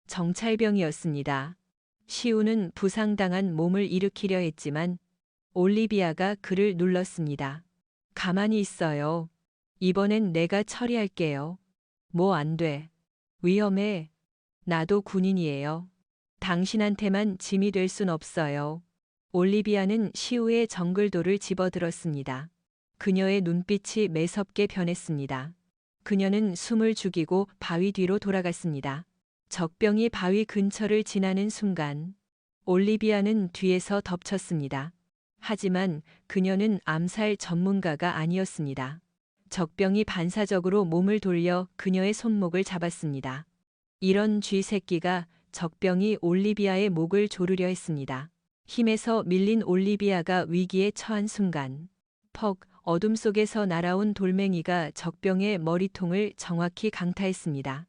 정찰병이었습니다. 시우는 부상당한 몸을 일으키려 했지만 올리비아가 그를 눌렀습니다. 가만히 있어요. 이번엔 내가 처리할게요. 뭐 안 돼. 위험해. 나도 군인이에요. 당신한테만 짐이 될 순 없어요. 올리비아는 시우의 정글도를 집어들었습니다. 그녀의 눈빛이 매섭게 변했습니다. 그녀는 숨을 죽이고 바위 뒤로 돌아갔습니다. 적병이 바위 근처를 지나는 순간 올리비아는 뒤에서 덮쳤습니다. 하지만 그녀는 암살 전문가가 아니었습니다. 적병이 반사적으로 몸을 돌려 그녀의 손목을 잡았습니다. 이런 쥐새끼가. 적병이 올리비아의 목을 조르려 했습니다. 힘에서 밀린 올리비아가 위기에 처한 순간 퍽 어둠 속에서 날아온 돌멩이가 적병의 머리통을 정확히 강타했습니다.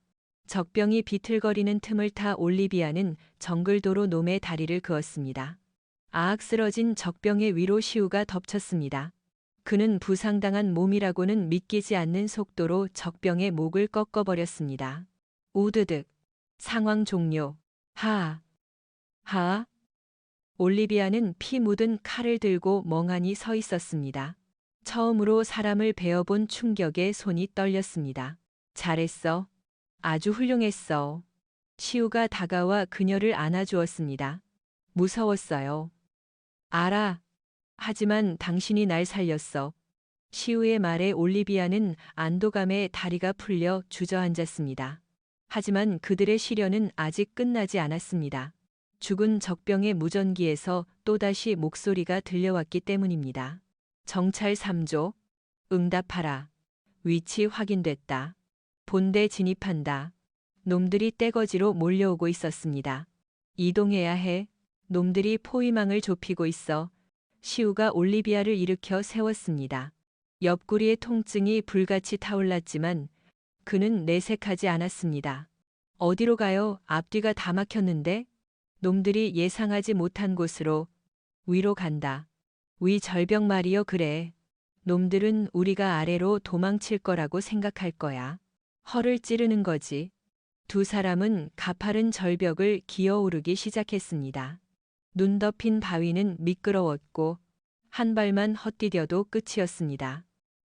적병이 비틀거리는 틈을 타 올리비아는 정글도로 놈의 다리를 그었습니다. 아악 쓰러진 적병의 위로 시우가 덮쳤습니다. 그는 부상당한 몸이라고는 믿기지 않는 속도로 적병의 목을 꺾어버렸습니다. 우드득. 상황 종료. 하. 하. 올리비아는 피 묻은 칼을 들고 멍하니 서 있었습니다. 처음으로 사람을 베어본 충격에 손이 떨렸습니다. 잘했어. 아주 훌륭했어. 시우가 다가와 그녀를 안아주었습니다. 무서웠어요. 알아. 하지만 당신이 날 살렸어. 시우의 말에 올리비아는 안도감에 다리가 풀려 주저앉았습니다. 하지만 그들의 시련은 아직 끝나지 않았습니다. 죽은 적병의 무전기에서 또다시 목소리가 들려왔기 때문입니다. 정찰 3조. 응답하라. 위치 확인됐다. 본대 진입한다. 놈들이 떼거지로 몰려오고 있었습니다. 이동해야 해. 놈들이 포위망을 좁히고 있어. 시우가 올리비아를 일으켜 세웠습니다. 옆구리의 통증이 불같이 타올랐지만 그는 내색하지 않았습니다. 어디로 가요? 앞뒤가 다 막혔는데? 놈들이 예상하지 못한 곳으로. 위로 간다. 위 절벽 말이여. 그래. 놈들은 우리가 아래로 도망칠 거라고 생각할 거야. 허를 찌르는 거지. 두 사람은 가파른 절벽을 기어오르기 시작했습니다. 눈 덮인 바위는 미끄러웠고 한 발만 헛디뎌도 끝이었습니다.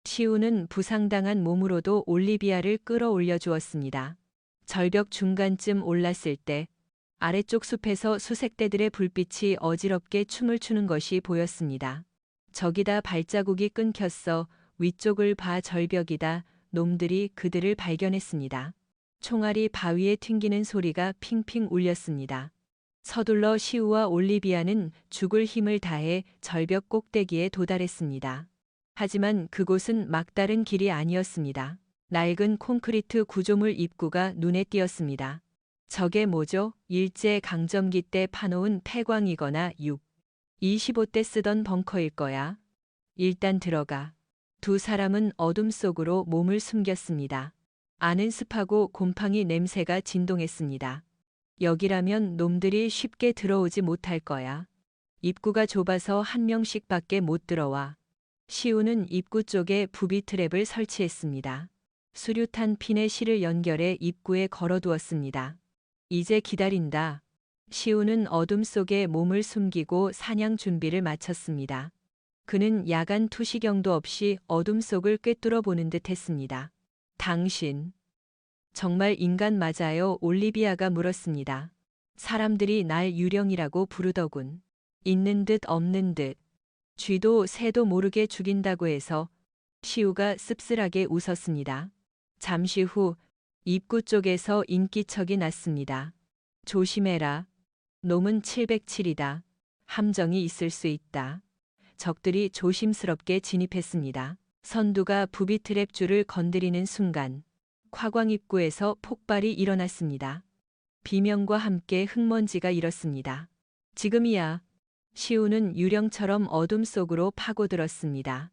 시우는 부상당한 몸으로도 올리비아를 끌어올려 주었습니다. 절벽 중간쯤 올랐을 때 아래쪽 숲에서 수색대들의 불빛이 어지럽게 춤을 추는 것이 보였습니다. 저기다 발자국이 끊겼어. 위쪽을 봐. 절벽이다. 놈들이 그들을 발견했습니다. 총알이 바위에 튕기는 소리가 핑핑 울렸습니다. 서둘러 시우와 올리비아는 죽을 힘을 다해 절벽 꼭대기에 도달했습니다. 하지만 그곳은 막다른 길이 아니었습니다. 낡은 콘크리트 구조물 입구가 눈에 띄었습니다. 저게 뭐죠? 일제 강점기 때 파놓은 폐광이거나 25대 쓰던 벙커일 거야. 일단 들어가. 두 사람은 어둠 속으로 몸을 숨겼습니다. 안은 습하고 곰팡이 냄새가 진동했습니다. 여기라면 놈들이 쉽게 들어오지 못할 거야. 입구가 좁아서 한 명씩밖에 못 들어와. 시우는 입구 쪽에 부비 트랩을 설치했습니다. 수류탄 핀에 실을 연결해 입구에 걸어두었습니다. 이제 기다린다. 시우는 어둠 속에 몸을 숨기고 사냥 준비를 마쳤습니다. 그는 야간 투시경도 없이 어둠 속을 꿰뚫어 보는 듯 했습니다. 당신, 정말 인간 맞아요? 올리비아가 물었습니다. 사람들이 날 유령이라고 부르더군. 있는 듯 없는 듯. 쥐도 새도 모르게 죽인다고 해서. 시우가 씁쓸하게 웃었습니다. 잠시 후 입구 쪽에서 인기척이 났습니다. 조심해라. 놈은 707이다. 함정이 있을 수 있다. 적들이 조심스럽게 진입했습니다. 선두가 부비 트랩 줄을 건드리는 순간 화광 입구에서 폭발이 일어났습니다. 비명과 함께 흙먼지가 일었습니다. 지금이야. 시우는 유령처럼 어둠 속으로 파고들었습니다.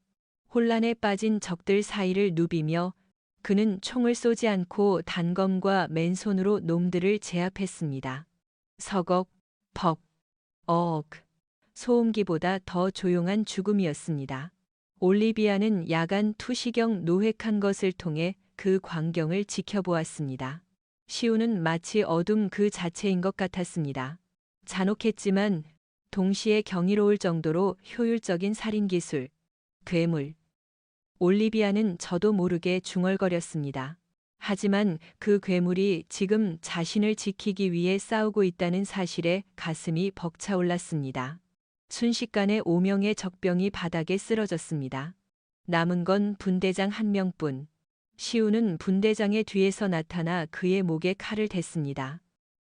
혼란에 빠진 적들 사이를 누비며 그는 총을 쏘지 않고 단검과 맨손으로 놈들을 제압했습니다. 서걱, 퍽, 어억. 소음기보다 더 조용한 죽음이었습니다. 올리비아는 야간 투시경 노획한 것을 통해 그 광경을 지켜보았습니다. 시우는 마치 어둠 그 자체인 것 같았습니다. 잔혹했지만 동시에 경이로울 정도로 효율적인 살인기술, 괴물. 올리비아는 저도 모르게 중얼거렸습니다. 하지만 그 괴물이 지금 자신을 지키기 위해 싸우고 있다는 사실에 가슴이 벅차올랐습니다. 순식간에 5명의 적병이 바닥에 쓰러졌습니다. 남은 건 분대장 한 명뿐. 시우는 분대장의 뒤에서 나타나 그의 목에 칼을 댔습니다.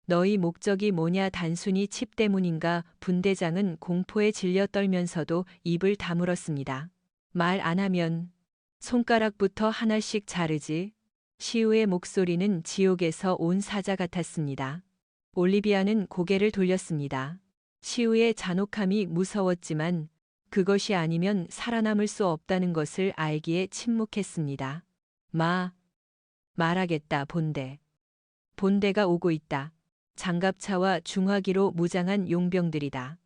너희 목적이 뭐냐? 단순히 칩 때문인가? 분대장은 공포에 질려 떨면서도 입을 다물었습니다. 말 안 하면 손가락부터 하나씩 자르지. 시우의 목소리는 지옥에서 온 사자 같았습니다. 올리비아는 고개를 돌렸습니다. 시우의 잔혹함이 무서웠지만 그것이 아니면 살아남을 수 없다는 것을 알기에 침묵했습니다. 말하겠다, 본대. 본대가 오고 있다. 장갑차와 중화기로 무장한 용병들이다.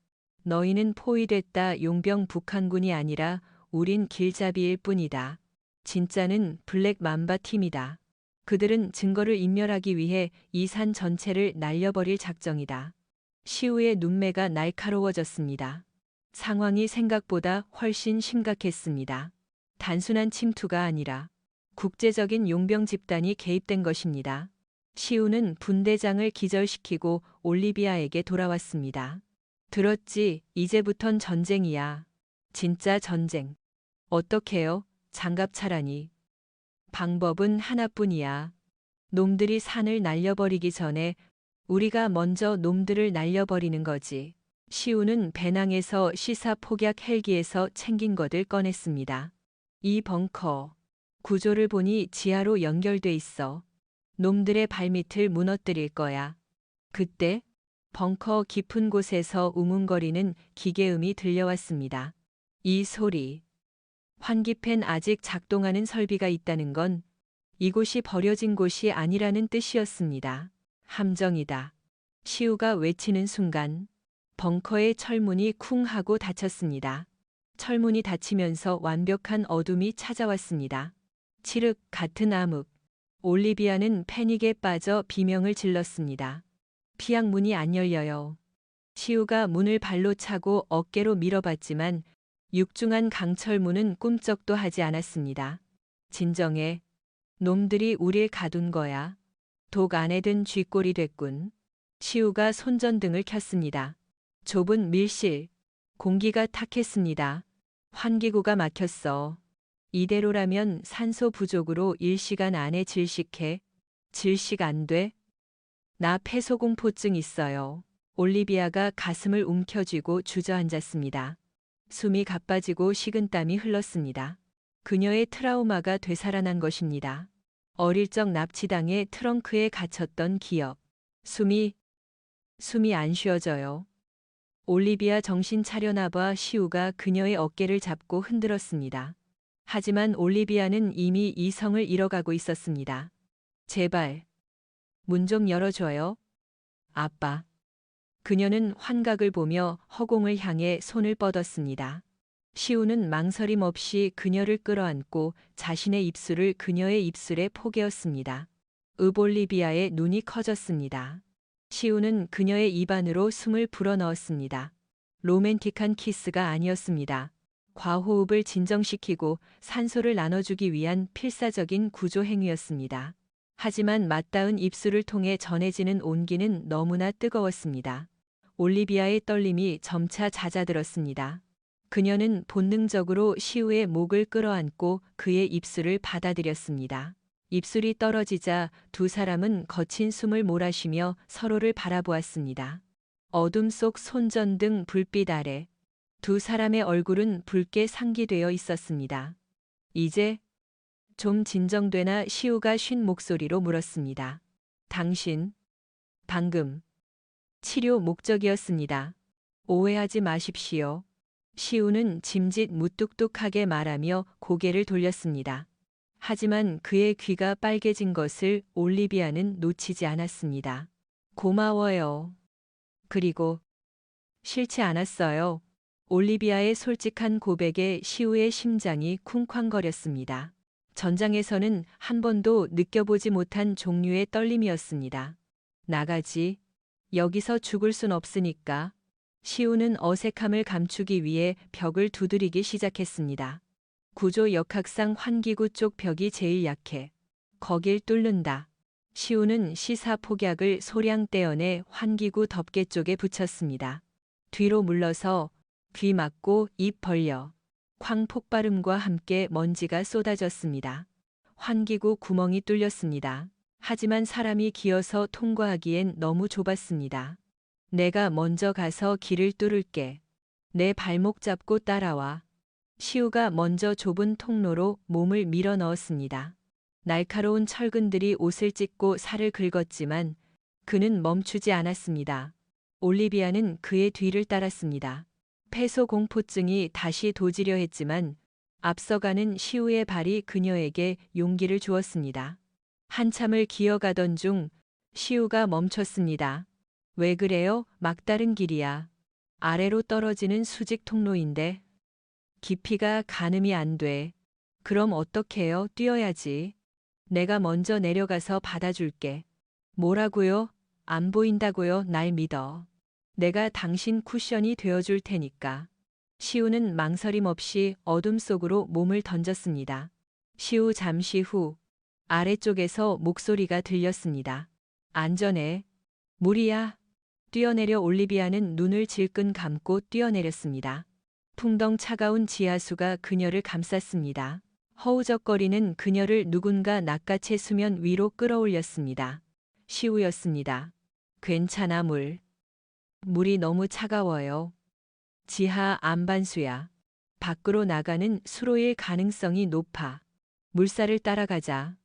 너희는 포위됐다. 용병 북한군이 아니라 우린 길잡이일 뿐이다. 진짜는 블랙 맘바 팀이다. 그들은 증거를 인멸하기 위해 이 산 전체를 날려버릴 작정이다. 시우의 눈매가 날카로워졌습니다. 상황이 생각보다 훨씬 심각했습니다. 단순한 침투가 아니라 국제적인 용병 집단이 개입된 것입니다. 시우는 분대장을 기절시키고 올리비아에게 돌아왔습니다. 들었지? 이제부턴 전쟁이야. 진짜 전쟁. 어떻게요? 장갑차라니. 방법은 하나뿐이야. 놈들이 산을 날려버리기 전에 우리가 먼저 놈들을 날려버리는 거지. 시우는 배낭에서 시사 폭약 헬기에서 챙긴 것을 꺼냈습니다. 이 벙커. 구조를 보니 지하로 연결돼 있어. 놈들의 발밑을 무너뜨릴 거야. 그때 벙커 깊은 곳에서 우문거리는 기계음이 들려왔습니다. 이 소리. 환기팬 아직 작동하는 설비가 있다는 건 이곳이 버려진 곳이 아니라는 뜻이었습니다. 함정이다. 시우가 외치는 순간 벙커의 철문이 쿵 하고 닫혔습니다. 철문이 닫히면서 완벽한 어둠이 찾아왔습니다. 칠흑 같은 암흑. 올리비아는 패닉에 빠져 비명을 질렀습니다. 피양문이 안 열려요. 시우가 문을 발로 차고 어깨로 밀어봤지만 육중한 강철문은 꿈쩍도 하지 않았습니다. 진정해. 놈들이 우릴 가둔 거야. 독 안에 든 쥐꼬리 됐군. 시우가 손전등을 켰습니다. 좁은 밀실. 공기가 탁했습니다. 환기구가 막혔어. 이대로라면 산소 부족으로 1시간 안에 질식해. 질식 안 돼? 나 폐소공포증 있어요. 올리비아가 가슴을 움켜쥐고 주저앉았습니다. 숨이 가빠지고 식은땀이 흘렀습니다. 그녀의 트라우마가 되살아난 것입니다. 어릴 적 납치당해 트렁크에 갇혔던 기억. 숨이 안 쉬어져요. 올리비아 정신 차려나 봐. 시우가 그녀의 어깨를 잡고 흔들었습니다. 하지만 올리비아는 이미 이성을 잃어가고 있었습니다. 제발, 문 좀 열어줘요. 아빠. 그녀는 환각을 보며 허공을 향해 손을 뻗었습니다. 시우는 망설임 없이 그녀를 끌어안고 자신의 입술을 그녀의 입술에 포개었습니다. 올리비아의 눈이 커졌습니다. 시우는 그녀의 입안으로 숨을 불어넣었습니다. 로맨틱한 키스가 아니었습니다. 과호흡을 진정시키고 산소를 나눠주기 위한 필사적인 구조 행위였습니다. 하지만 맞닿은 입술을 통해 전해지는 온기는 너무나 뜨거웠습니다. 올리비아의 떨림이 점차 잦아들었습니다. 그녀는 본능적으로 시우의 목을 끌어안고 그의 입술을 받아들였습니다. 입술이 떨어지자 두 사람은 거친 숨을 몰아쉬며 서로를 바라보았습니다. 어둠 속 손전등 불빛 아래 두 사람의 얼굴은 붉게 상기되어 있었습니다. 이제 좀 진정되나? 시우가 쉰 목소리로 물었습니다. 당신, 방금 치료 목적이었습니다. 오해하지 마십시오. 시우는 짐짓 무뚝뚝하게 말하며 고개를 돌렸습니다. 하지만 그의 귀가 빨개진 것을 올리비아는 놓치지 않았습니다. 고마워요. 그리고 싫지 않았어요. 올리비아의 솔직한 고백에 시우의 심장이 쿵쾅거렸습니다. 전장에서는 한 번도 느껴보지 못한 종류의 떨림이었습니다. 나가지. 여기서 죽을 순 없으니까. 시우는 어색함을 감추기 위해 벽을 두드리기 시작했습니다. 구조 역학상 환기구 쪽 벽이 제일 약해. 거길 뚫는다. 시우는 시사 폭약을 소량 떼어내 환기구 덮개 쪽에 붙였습니다. 뒤로 물러서 귀 막고 입 벌려. 쾅 폭발음과 함께 먼지가 쏟아졌습니다. 환기구 구멍이 뚫렸습니다. 하지만 사람이 기어서 통과하기엔 너무 좁았습니다. 내가 먼저 가서 길을 뚫을게. 내 발목 잡고 따라와. 시우가 먼저 좁은 통로로 몸을 밀어 넣었습니다. 날카로운 철근들이 옷을 찢고 살을 긁었지만 그는 멈추지 않았습니다. 올리비아는 그의 뒤를 따랐습니다. 폐소공포증이 다시 도지려 했지만 앞서가는 시우의 발이 그녀에게 용기를 주었습니다. 한참을 기어가던 중 시우가 멈췄습니다. 왜 그래요? 막다른 길이야. 아래로 떨어지는 수직 통로인데. 깊이가 가늠이 안 돼. 그럼 어떡해요? 뛰어야지. 내가 먼저 내려가서 받아줄게. 뭐라고요? 안 보인다고요? 날 믿어. 내가 당신 쿠션이 되어줄 테니까. 시우는 망설임 없이 어둠 속으로 몸을 던졌습니다. 시우 잠시 후 아래쪽에서 목소리가 들렸습니다. 안전해. 물이야. 뛰어내려 올리비아는 눈을 질끈 감고 뛰어내렸습니다. 풍덩 차가운 지하수가 그녀를 감쌌습니다. 허우적거리는 그녀를 누군가 낚아채 수면 위로 끌어올렸습니다. 시우였습니다. 괜찮아 물. 물이 너무 차가워요. 지하 안반수야. 밖으로 나가는 수로일 가능성이 높아. 물살을 따라가자.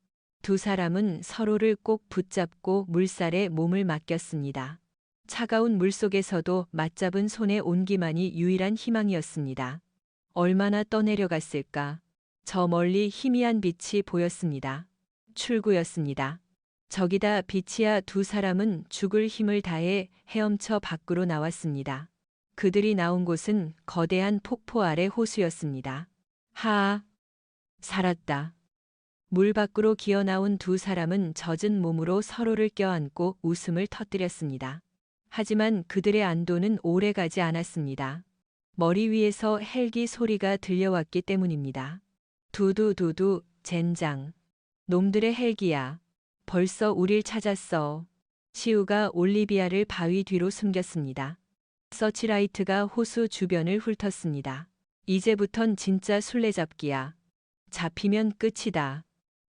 두 사람은 서로를 꼭 붙잡고 물살에 몸을 맡겼습니다. 차가운 물속에서도 맞잡은 손의 온기만이 유일한 희망이었습니다. 얼마나 떠내려갔을까. 저 멀리 희미한 빛이 보였습니다. 출구였습니다. 저기다 빛이야. 두 사람은 죽을 힘을 다해 헤엄쳐 밖으로 나왔습니다. 그들이 나온 곳은 거대한 폭포 아래 호수였습니다. 하아, 살았다. 물 밖으로 기어나온 두 사람은 젖은 몸으로 서로를 껴안고 웃음을 터뜨렸습니다. 하지만 그들의 안도는 오래가지 않았습니다. 머리 위에서 헬기 소리가 들려왔기 때문입니다. 두두두두, 젠장. 놈들의 헬기야. 벌써 우릴 찾았어. 시우가 올리비아를 바위 뒤로 숨겼습니다. 서치라이트가 호수 주변을 훑었습니다. 이제부턴 진짜 술래잡기야. 잡히면 끝이다.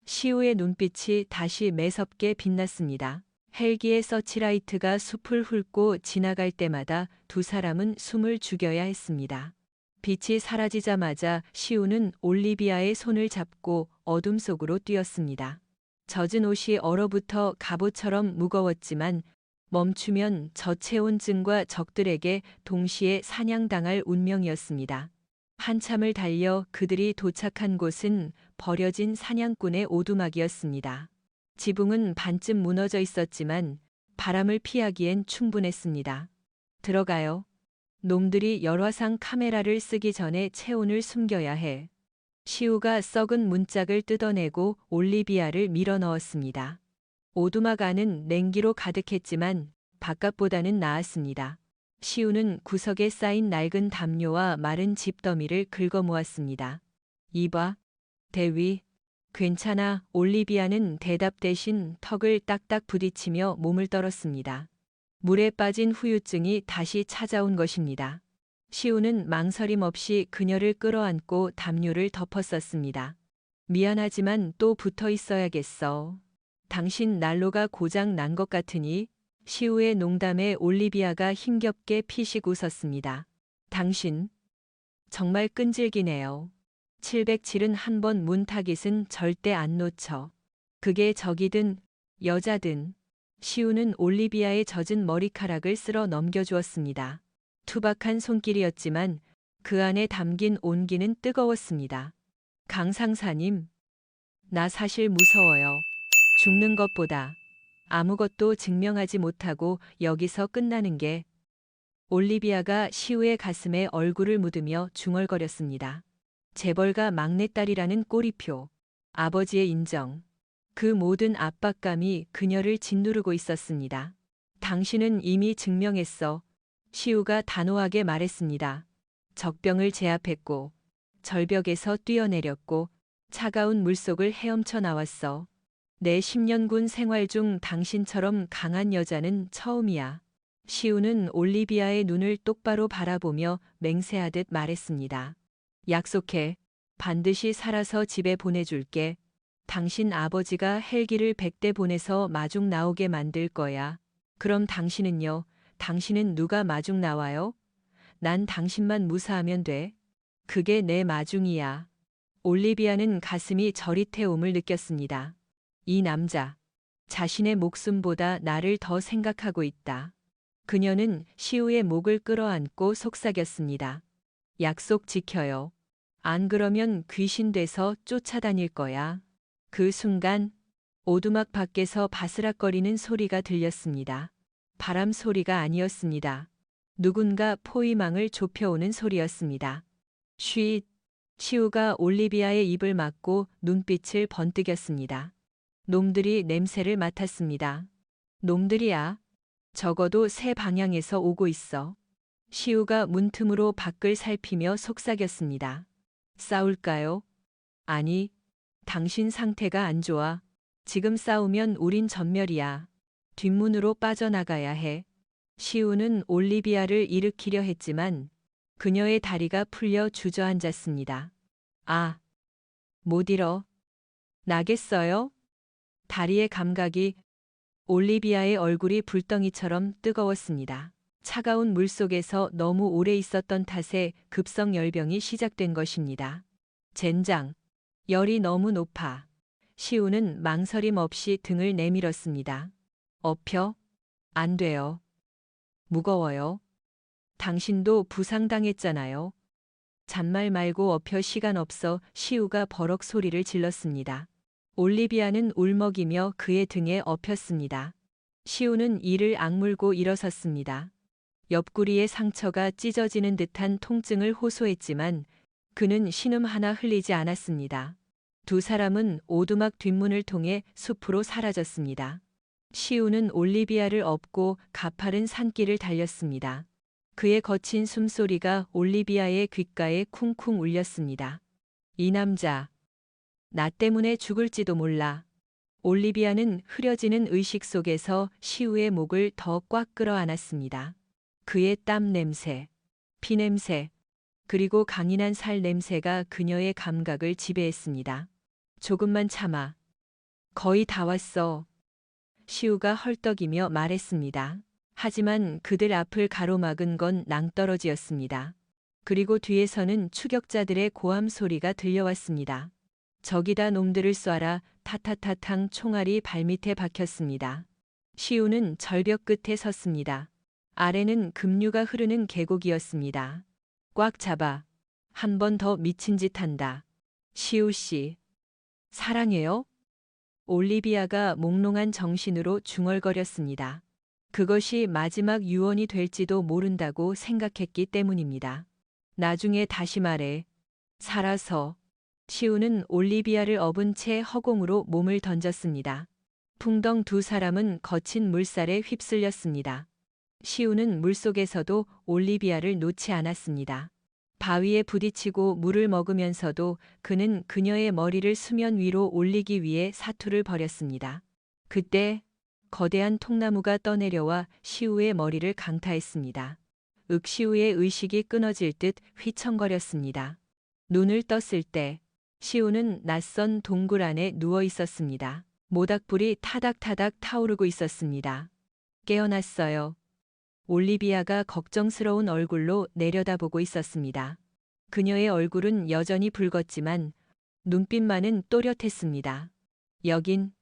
시우의 눈빛이 다시 매섭게 빛났습니다. 헬기의 서치라이트가 숲을 훑고 지나갈 때마다 두 사람은 숨을 죽여야 했습니다. 빛이 사라지자마자 시우는 올리비아의 손을 잡고 어둠 속으로 뛰었습니다. 젖은 옷이 얼어붙어 갑옷처럼 무거웠지만 멈추면 저체온증과 적들에게 동시에 사냥당할 운명이었습니다. 한참을 달려 그들이 도착한 곳은 버려진 사냥꾼의 오두막이었습니다. 지붕은 반쯤 무너져 있었지만 바람을 피하기엔 충분했습니다. 들어가요. 놈들이 열화상 카메라를 쓰기 전에 체온을 숨겨야 해. 시우가 썩은 문짝을 뜯어내고 올리비아를 밀어 넣었습니다. 오두막 안은 냉기로 가득했지만 바깥보다는 나았습니다. 시우는 구석에 쌓인 낡은 담요와 마른 집더미를 긁어모았습니다. 이봐, 대위. 괜찮아. 올리비아는 대답 대신 턱을 딱딱 부딪히며 몸을 떨었습니다. 물에 빠진 후유증이 다시 찾아온 것입니다. 시우는 망설임 없이 그녀를 끌어안고 담요를 덮었었습니다. 미안하지만 또 붙어 있어야겠어. 당신 난로가 고장 난 것 같으니. 시우의 농담에 올리비아가 힘겹게 피식 웃었습니다. 당신 정말 끈질기네요. 707은 문 타깃은 절대 안 놓쳐. 그게 적이든 여자든. 시우는 올리비아의 젖은 머리카락을 쓸어 넘겨주었습니다. 투박한 손길이었지만 그 안에 담긴 온기는 뜨거웠습니다. 강 상사님, 나 사실 무서워요. 죽는 것보다. 아무것도 증명하지 못하고 여기서 끝나는 게. 올리비아가 시우의 가슴에 얼굴을 묻으며 중얼거렸습니다. 재벌가 막내딸이라는 꼬리표. 아버지의 인정. 그 모든 압박감이 그녀를 짓누르고 있었습니다. 당신은 이미 증명했어. 시우가 단호하게 말했습니다. 적병을 제압했고 절벽에서 뛰어내렸고 차가운 물속을 헤엄쳐 나왔어. 내 10년군 생활 중 당신처럼 강한 여자는 처음이야. 시우는 올리비아의 눈을 똑바로 바라보며 맹세하듯 말했습니다. 약속해. 반드시 살아서 집에 보내줄게. 당신 아버지가 헬기를 100대 보내서 마중 나오게 만들 거야. 그럼 당신은요? 당신은 누가 마중 나와요? 난 당신만 무사하면 돼. 그게 내 마중이야. 올리비아는 가슴이 저릿해옴을 느꼈습니다. 이 남자, 자신의 목숨보다 나를 더 생각하고 있다. 그녀는 시우의 목을 끌어안고 속삭였습니다. 약속 지켜요. 안 그러면 귀신 돼서 쫓아다닐 거야. 그 순간 오두막 밖에서 바스락거리는 소리가 들렸습니다. 바람 소리가 아니었습니다. 누군가 포위망을 좁혀오는 소리였습니다. 쉿! 시우가 올리비아의 입을 막고 눈빛을 번뜩였습니다. 놈들이 냄새를 맡았습니다. 놈들이야. 적어도 새 방향에서 오고 있어. 시우가 문틈으로 밖을 살피며 속삭였습니다. 싸울까요? 아니, 당신 상태가 안 좋아. 지금 싸우면 우린 전멸이야. 뒷문으로 빠져나가야 해. 시우는 올리비아를 일으키려 했지만 그녀의 다리가 풀려 주저앉았습니다. 아, 못 일어. 나겠어요? 다리의 감각이 올리비아의 얼굴이 불덩이처럼 뜨거웠습니다. 차가운 물속에서 너무 오래 있었던 탓에 급성 열병이 시작된 것입니다. 젠장. 열이 너무 높아. 시우는 망설임 없이 등을 내밀었습니다. 엎혀? 안 돼요. 무거워요. 당신도 부상당했잖아요. 잔말 말고 엎혀. 시간 없어. 시우가 버럭 소리를 질렀습니다. 올리비아는 울먹이며 그의 등에 엎였습니다. 시우는 이를 악물고 일어섰습니다. 옆구리의 상처가 찢어지는 듯한 통증을 호소했지만 그는 신음 하나 흘리지 않았습니다. 두 사람은 오두막 뒷문을 통해 숲으로 사라졌습니다. 시우는 올리비아를 업고 가파른 산길을 달렸습니다. 그의 거친 숨소리가 올리비아의 귓가에 쿵쿵 울렸습니다. 이 남자, 나 때문에 죽을지도 몰라. 올리비아는 흐려지는 의식 속에서 시우의 목을 더 꽉 끌어안았습니다. 그의 땀 냄새, 피 냄새, 그리고 강인한 살 냄새가 그녀의 감각을 지배했습니다. 조금만 참아. 거의 다 왔어. 시우가 헐떡이며 말했습니다. 하지만 그들 앞을 가로막은 건 낭떠러지였습니다. 그리고 뒤에서는 추격자들의 고함 소리가 들려왔습니다. 저기다 놈들을 쏴라. 타타타탕 총알이 발밑에 박혔습니다. 시우는 절벽 끝에 섰습니다. 아래는 급류가 흐르는 계곡이었습니다. 꽉 잡아. 한 번 더 미친 짓 한다. 시우 씨. 사랑해요? 올리비아가 몽롱한 정신으로 중얼거렸습니다. 그것이 마지막 유언이 될지도 모른다고 생각했기 때문입니다. 나중에 다시 말해. 살아서. 시우는 올리비아를 업은 채 허공으로 몸을 던졌습니다. 풍덩 두 사람은 거친 물살에 휩쓸렸습니다. 시우는 물속에서도 올리비아를 놓지 않았습니다. 바위에 부딪히고 물을 먹으면서도 그는 그녀의 머리를 수면 위로 올리기 위해 사투를 벌였습니다. 그때 거대한 통나무가 떠내려와 시우의 머리를 강타했습니다. 시우의 의식이 끊어질 듯 휘청거렸습니다. 눈을 떴을 때 시우는 낯선 동굴 안에 누워 있었습니다. 모닥불이 타닥타닥 타오르고 있었습니다. 깨어났어요. 올리비아가 걱정스러운 얼굴로 내려다보고 있었습니다. 그녀의 얼굴은 여전히 붉었지만 눈빛만은 또렷했습니다. 여긴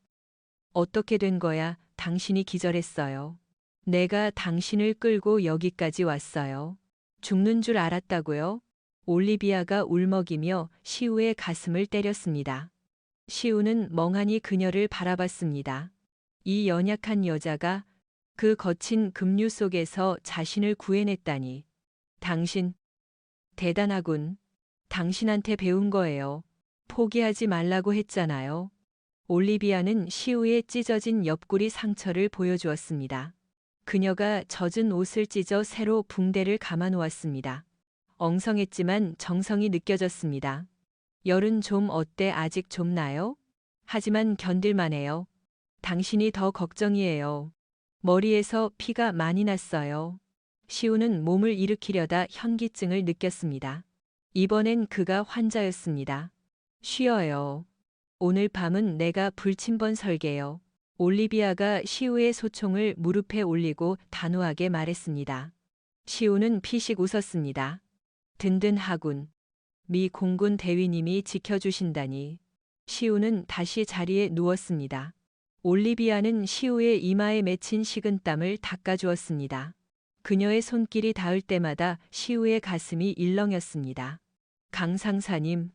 어떻게 된 거야? 당신이 기절했어요. 내가 당신을 끌고 여기까지 왔어요. 죽는 줄 알았다고요? 올리비아가 울먹이며 시우의 가슴을 때렸습니다. 시우는 멍하니 그녀를 바라봤습니다. 이 연약한 여자가 그 거친 급류 속에서 자신을 구해냈다니. 당신, 대단하군. 당신한테 배운 거예요. 포기하지 말라고 했잖아요. 올리비아는 시우의 찢어진 옆구리 상처를 보여주었습니다. 그녀가 젖은 옷을 찢어 새로 붕대를 감아 놓았습니다. 엉성했지만 정성이 느껴졌습니다. 열은 좀 어때? 아직 좀 나요? 하지만 견딜만해요. 당신이 더 걱정이에요. 머리에서 피가 많이 났어요. 시우는 몸을 일으키려다 현기증을 느꼈습니다. 이번엔 그가 환자였습니다. 쉬어요. 오늘 밤은 내가 불침번 설게요. 올리비아가 시우의 소총을 무릎에 올리고 단호하게 말했습니다. 시우는 피식 웃었습니다. 든든하군. 미 공군 대위님이 지켜주신다니. 시우는 다시 자리에 누웠습니다. 올리비아는 시우의 이마에 맺힌 식은땀을 닦아주었습니다. 그녀의 손길이 닿을 때마다 시우의 가슴이 일렁였습니다. 강상사님,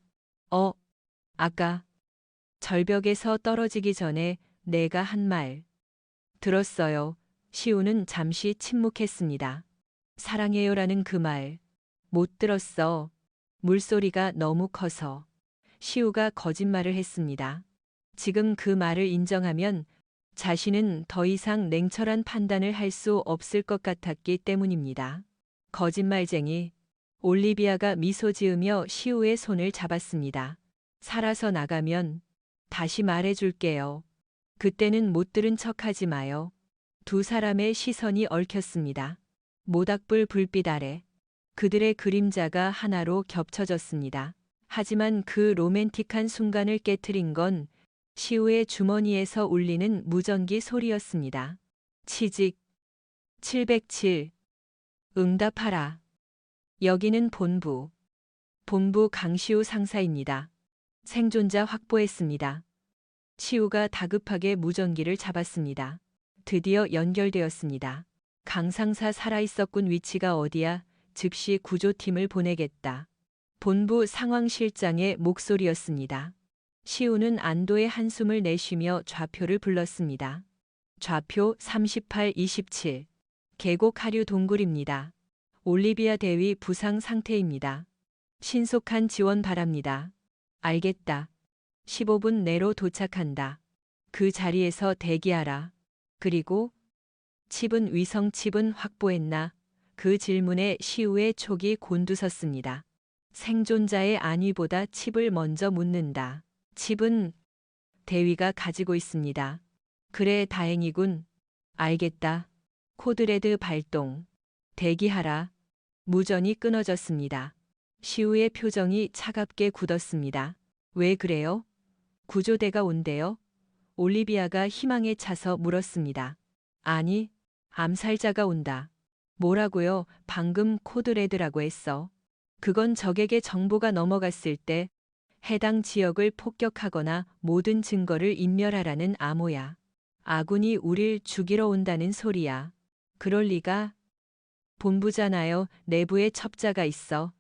아까 절벽에서 떨어지기 전에 내가 한 말 들었어요. 시우는 잠시 침묵했습니다. 사랑해요라는 그 말 못 들었어. 물소리가 너무 커서. 시우가 거짓말을 했습니다. 지금 그 말을 인정하면 자신은 더 이상 냉철한 판단을 할 수 없을 것 같았기 때문입니다. 거짓말쟁이. 올리비아가 미소 지으며 시우의 손을 잡았습니다. 살아서 나가면 다시 말해줄게요. 그때는 못 들은 척하지 마요. 두 사람의 시선이 얽혔습니다. 모닥불 불빛 아래 그들의 그림자가 하나로 겹쳐졌습니다. 하지만 그 로맨틱한 순간을 깨트린 건 시우의 주머니에서 울리는 무전기 소리였습니다. 취직 707. 응답하라. 여기는 본부. 본부 강시우 상사입니다. 생존자 확보했습니다. 시우가 다급하게 무전기를 잡았습니다. 드디어 연결되었습니다. 강 상사 살아있었군. 위치가 어디야? 즉시 구조팀을 보내겠다. 본부 상황실장의 목소리였습니다. 시우는 안도의 한숨을 내쉬며 좌표를 불렀습니다. 좌표 3827. 계곡 하류 동굴입니다. 올리비아 대위 부상 상태입니다. 신속한 지원 바랍니다. 알겠다. 15분 내로 도착한다. 그 자리에서 대기하라. 그리고 칩은 위성 칩은 확보했나? 그 질문에 시우의 촉이 곤두섰습니다. 생존자의 안위보다 칩을 먼저 묻는다. 칩은 대위가 가지고 있습니다. 그래 다행이군. 알겠다. 코드레드 발동. 대기하라. 무전이 끊어졌습니다. 시우의 표정이 차갑게 굳었습니다. 왜 그래요? 구조대가 온대요? 올리비아가 희망에 차서 물었습니다. 아니, 암살자가 온다. 뭐라고요? 방금 코드레드라고 했어. 그건 적에게 정보가 넘어갔을 때 해당 지역을 폭격하거나 모든 증거를 인멸하라는 암호야. 아군이 우릴 죽이러 온다는 소리야. 그럴 리가. 본부잖아요. 내부에 첩자가 있어.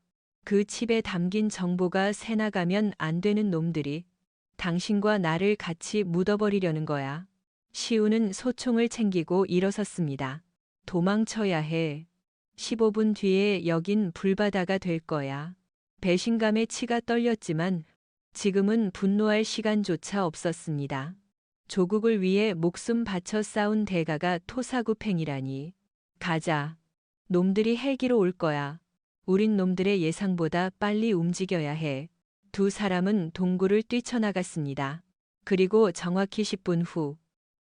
그 칩에 담긴 정보가 새나가면 안 되는 놈들이 당신과 나를 같이 묻어버리려는 거야. 시우는 소총을 챙기고 일어섰습니다. 도망쳐야 해. 15분 뒤에 여긴 불바다가 될 거야. 배신감에 치가 떨렸지만 지금은 분노할 시간조차 없었습니다. 조국을 위해 목숨 바쳐 싸운 대가가 토사구팽이라니. 가자. 놈들이 헬기로 올 거야. 우린 놈들의 예상보다 빨리 움직여야 해. 두 사람은 동굴을 뛰쳐나갔습니다. 그리고 정확히 10분 후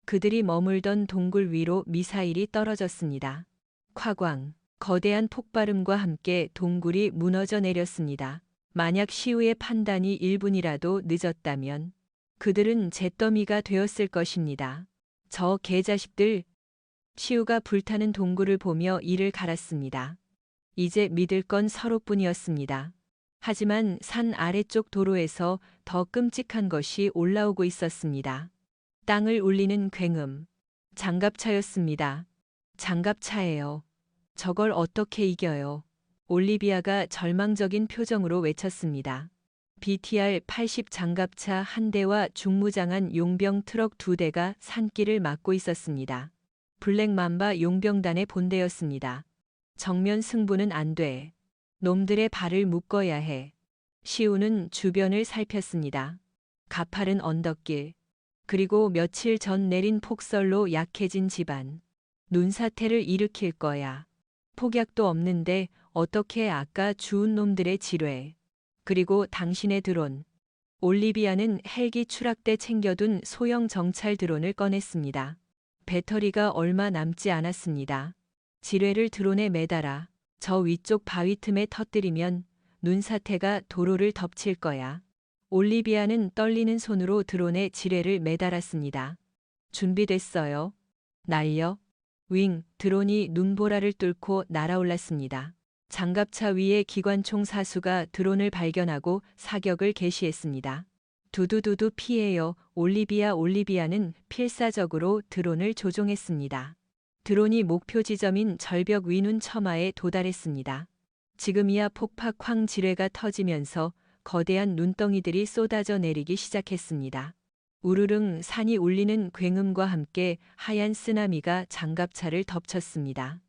그들이 머물던 동굴 위로 미사일이 떨어졌습니다. 콱광. 거대한 폭발음과 함께 동굴이 무너져 내렸습니다. 만약 시우의 판단이 1분이라도 늦었다면 그들은 잿더미가 되었을 것입니다. 저 개자식들. 시우가 불타는 동굴을 보며 이를 갈았습니다. 이제 믿을 건 서로뿐이었습니다. 하지만 산 아래쪽 도로에서 더 끔찍한 것이 올라오고 있었습니다. 땅을 울리는 굉음. 장갑차였습니다. 장갑차예요. 저걸 어떻게 이겨요? 올리비아가 절망적인 표정으로 외쳤습니다. BTR-80 장갑차 한 대와 중무장한 용병 트럭 2대가 산길을 막고 있었습니다. 블랙맘바 용병단의 본대였습니다. 정면 승부는 안 돼. 놈들의 발을 묶어야 해. 시우는 주변을 살폈습니다. 가파른 언덕길. 그리고 며칠 전 내린 폭설로 약해진 집안. 눈사태를 일으킬 거야. 폭약도 없는데 어떻게 아까 주운 놈들의 지뢰. 그리고 당신의 드론. 올리비아는 헬기 추락대 챙겨둔 소형 정찰 드론을 꺼냈습니다. 배터리가 얼마 남지 않았습니다. 지뢰를 드론에 매달아 저 위쪽 바위 틈에 터뜨리면 눈사태가 도로를 덮칠 거야. 올리비아는 떨리는 손으로 드론에 지뢰를 매달았습니다. 준비됐어요. 날려. 윙, 드론이 눈보라를 뚫고 날아올랐습니다. 장갑차 위에 기관총 사수가 드론을 발견하고 사격을 개시했습니다. 두두두두 피해요. 올리비아는 필사적으로 드론을 조종했습니다. 드론이 목표 지점인 절벽 위눈 처마에 도달했습니다. 지금이야 폭파쾅 지뢰가 터지면서 거대한 눈덩이들이 쏟아져 내리기 시작했습니다. 우르릉 산이 울리는 굉음과 함께 하얀 쓰나미가 장갑차를 덮쳤습니다.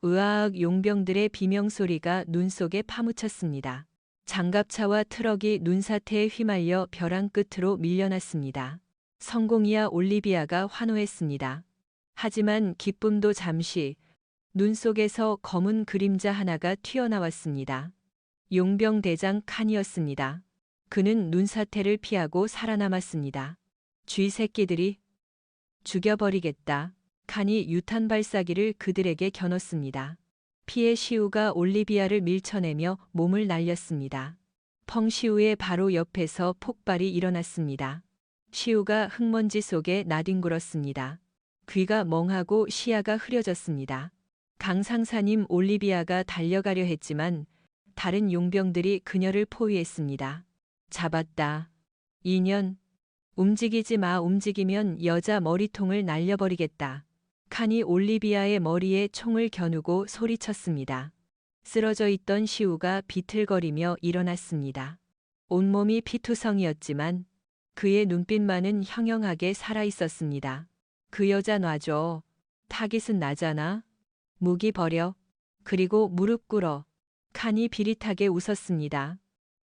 으아악 용병들의 비명소리가 눈 속에 파묻혔습니다. 장갑차와 트럭이 눈사태에 휘말려 벼랑 끝으로 밀려났습니다. 성공이야. 올리비아가 환호했습니다. 하지만 기쁨도 잠시. 눈 속에서 검은 그림자 하나가 튀어나왔습니다. 용병 대장 칸이었습니다. 그는 눈사태를 피하고 살아남았습니다. 쥐새끼들이 죽여버리겠다. 칸이 유탄 발사기를 그들에게 겨눴습니다. 피해 시우가 올리비아를 밀쳐내며 몸을 날렸습니다. 펑 시우의 바로 옆에서 폭발이 일어났습니다. 시우가 흙먼지 속에 나뒹굴었습니다. 귀가 멍하고 시야가 흐려졌습니다. 강상사님. 올리비아가 달려가려 했지만 다른 용병들이 그녀를 포위했습니다. 잡았다. 2년. 움직이지 마. 움직이면 여자 머리통을 날려버리겠다. 칸이 올리비아의 머리에 총을 겨누고 소리쳤습니다. 쓰러져 있던 시우가 비틀거리며 일어났습니다. 온몸이 피투성이었지만 그의 눈빛만은 형형하게 살아있었습니다. 그 여자 놔줘. 타깃은 나잖아. 무기 버려. 그리고 무릎 꿇어. 칸이 비릿하게 웃었습니다.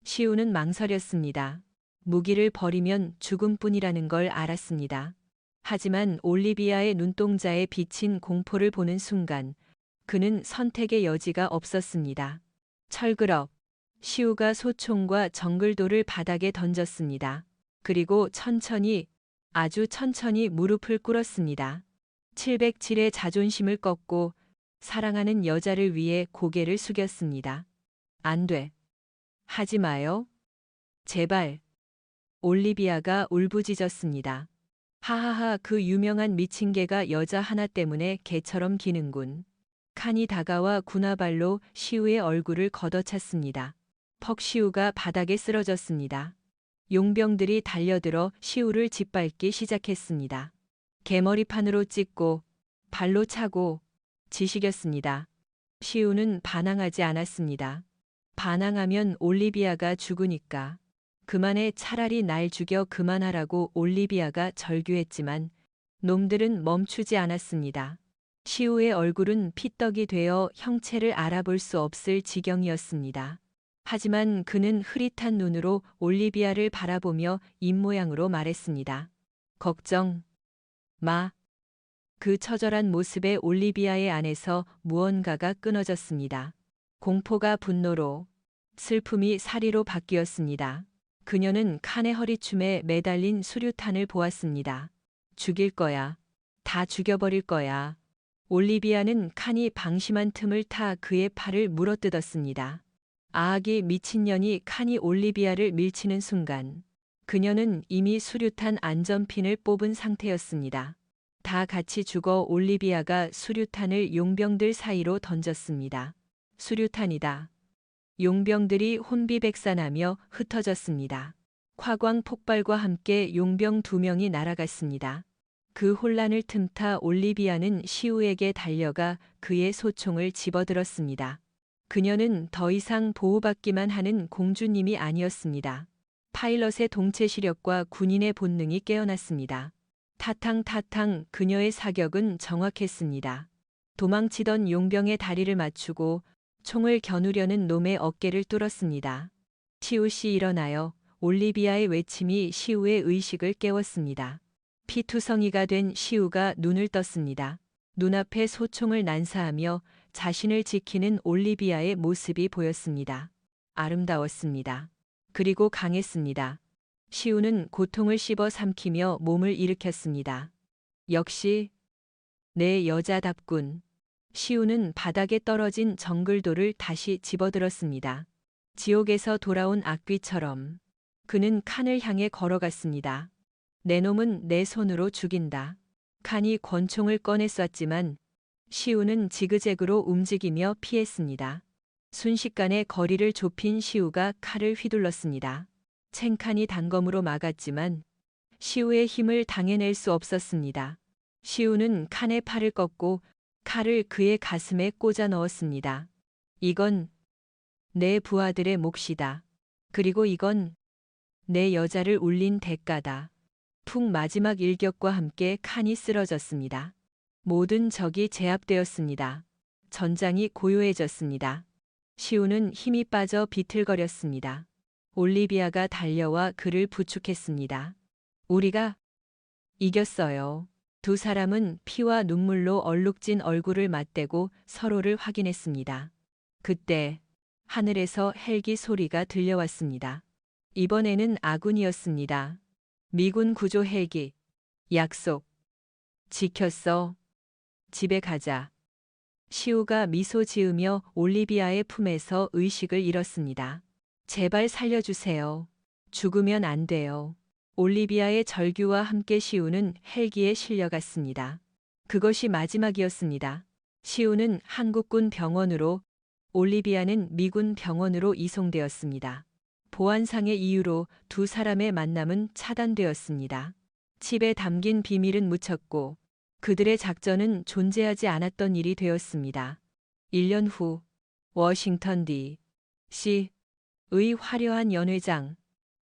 시우는 망설였습니다. 무기를 버리면 죽음뿐이라는 걸 알았습니다. 하지만 올리비아의 눈동자에 비친 공포를 보는 순간 그는 선택의 여지가 없었습니다. 철그럭. 시우가 소총과 정글도를 바닥에 던졌습니다. 그리고 천천히, 아주 천천히 무릎을 꿇었습니다. 707의 자존심을 꺾고 사랑하는 여자를 위해 고개를 숙였습니다. 안 돼. 하지 마요. 제발. 올리비아가 울부짖었습니다. 하하하. 그 유명한 미친 개가 여자 하나 때문에 개처럼 기는군. 칸이 다가와 군화발로 시우의 얼굴을 걷어찼습니다. 퍽. 시우가 바닥에 쓰러졌습니다. 용병들이 달려들어 시우를 짓밟기 시작했습니다. 개머리판으로 찍고 발로 차고 지식였습니다. 시우는 반항하지 않았습니다. 반항하면 올리비아가 죽으니까. 그만해. 차라리 날 죽여 그만하라고 올리비아가 절규했지만 놈들은 멈추지 않았습니다. 시우의 얼굴은 피떡이 되어 형체를 알아볼 수 없을 지경이었습니다. 하지만 그는 흐릿한 눈으로 올리비아를 바라보며 입모양으로 말했습니다. 걱정 마. 그 처절한 모습에 올리비아의 안에서 무언가가 끊어졌습니다. 공포가 분노로, 슬픔이 사리로 바뀌었습니다. 그녀는 칸의 허리춤에 매달린 수류탄을 보았습니다. 죽일 거야. 다 죽여버릴 거야. 올리비아는 칸이 방심한 틈을 타 그의 팔을 물어뜯었습니다. 아악이 미친년이. 칸이 올리비아를 밀치는 순간 그녀는 이미 수류탄 안전핀을 뽑은 상태였습니다. 다 같이 죽어. 올리비아가 수류탄을 용병들 사이로 던졌습니다. 수류탄이다. 용병들이 혼비백산하며 흩어졌습니다. 화광 폭발과 함께 용병 2명이 날아갔습니다. 그 혼란을 틈타 올리비아는 시우에게 달려가 그의 소총을 집어들었습니다. 그녀는 더 이상 보호받기만 하는 공주님이 아니었습니다. 파일럿의 동체 시력과 군인의 본능이 깨어났습니다. 타탕타탕. 그녀의 사격은 정확했습니다. 도망치던 용병의 다리를 맞추고 총을 겨누려는 놈의 어깨를 뚫었습니다. 시우 씨 일어나요. 올리비아의 외침이 시우의 의식을 깨웠습니다. 피투성이가 된 시우가 눈을 떴습니다. 눈앞에 소총을 난사하며 자신을 지키는 올리비아의 모습이 보였습니다. 아름다웠습니다. 그리고 강했습니다. 시우는 고통을 씹어 삼키며 몸을 일으켰습니다. 역시 내 여자답군. 시우는 바닥에 떨어진 정글돌을 다시 집어들었습니다. 지옥에서 돌아온 악귀처럼 그는 칸을 향해 걸어갔습니다. 내 놈은 내 손으로 죽인다. 칸이 권총을 꺼내 쐈지만 시우는 지그재그로 움직이며 피했습니다. 순식간에 거리를 좁힌 시우가 칼을 휘둘렀습니다. 챙칸이 단검으로 막았지만 시우의 힘을 당해낼 수 없었습니다. 시우는 칸의 팔을 꺾고 칼을 그의 가슴에 꽂아 넣었습니다. 이건 내 부하들의 몫이다. 그리고 이건 내 여자를 울린 대가다. 푹 마지막 일격과 함께 칸이 쓰러졌습니다. 모든 적이 제압되었습니다. 전장이 고요해졌습니다. 시우는 힘이 빠져 비틀거렸습니다. 올리비아가 달려와 그를 부축했습니다. 우리가 이겼어요. 두 사람은 피와 눈물로 얼룩진 얼굴을 맞대고 서로를 확인했습니다. 그때 하늘에서 헬기 소리가 들려왔습니다. 이번에는 아군이었습니다. 미군 구조 헬기. 약속. 지켰어. 집에 가자. 시우가 미소 지으며 올리비아의 품에서 의식을 잃었습니다. 제발 살려주세요. 죽으면 안 돼요. 올리비아의 절규와 함께 시우는 헬기에 실려갔습니다. 그것이 마지막이었습니다. 시우는 한국군 병원으로, 올리비아는 미군 병원으로 이송되었습니다. 보안상의 이유로 두 사람의 만남은 차단되었습니다. 칩에 담긴 비밀은 묻혔고 그들의 작전은 존재하지 않았던 일이 되었습니다. 1년 후 워싱턴 D.C.의 화려한 연회장,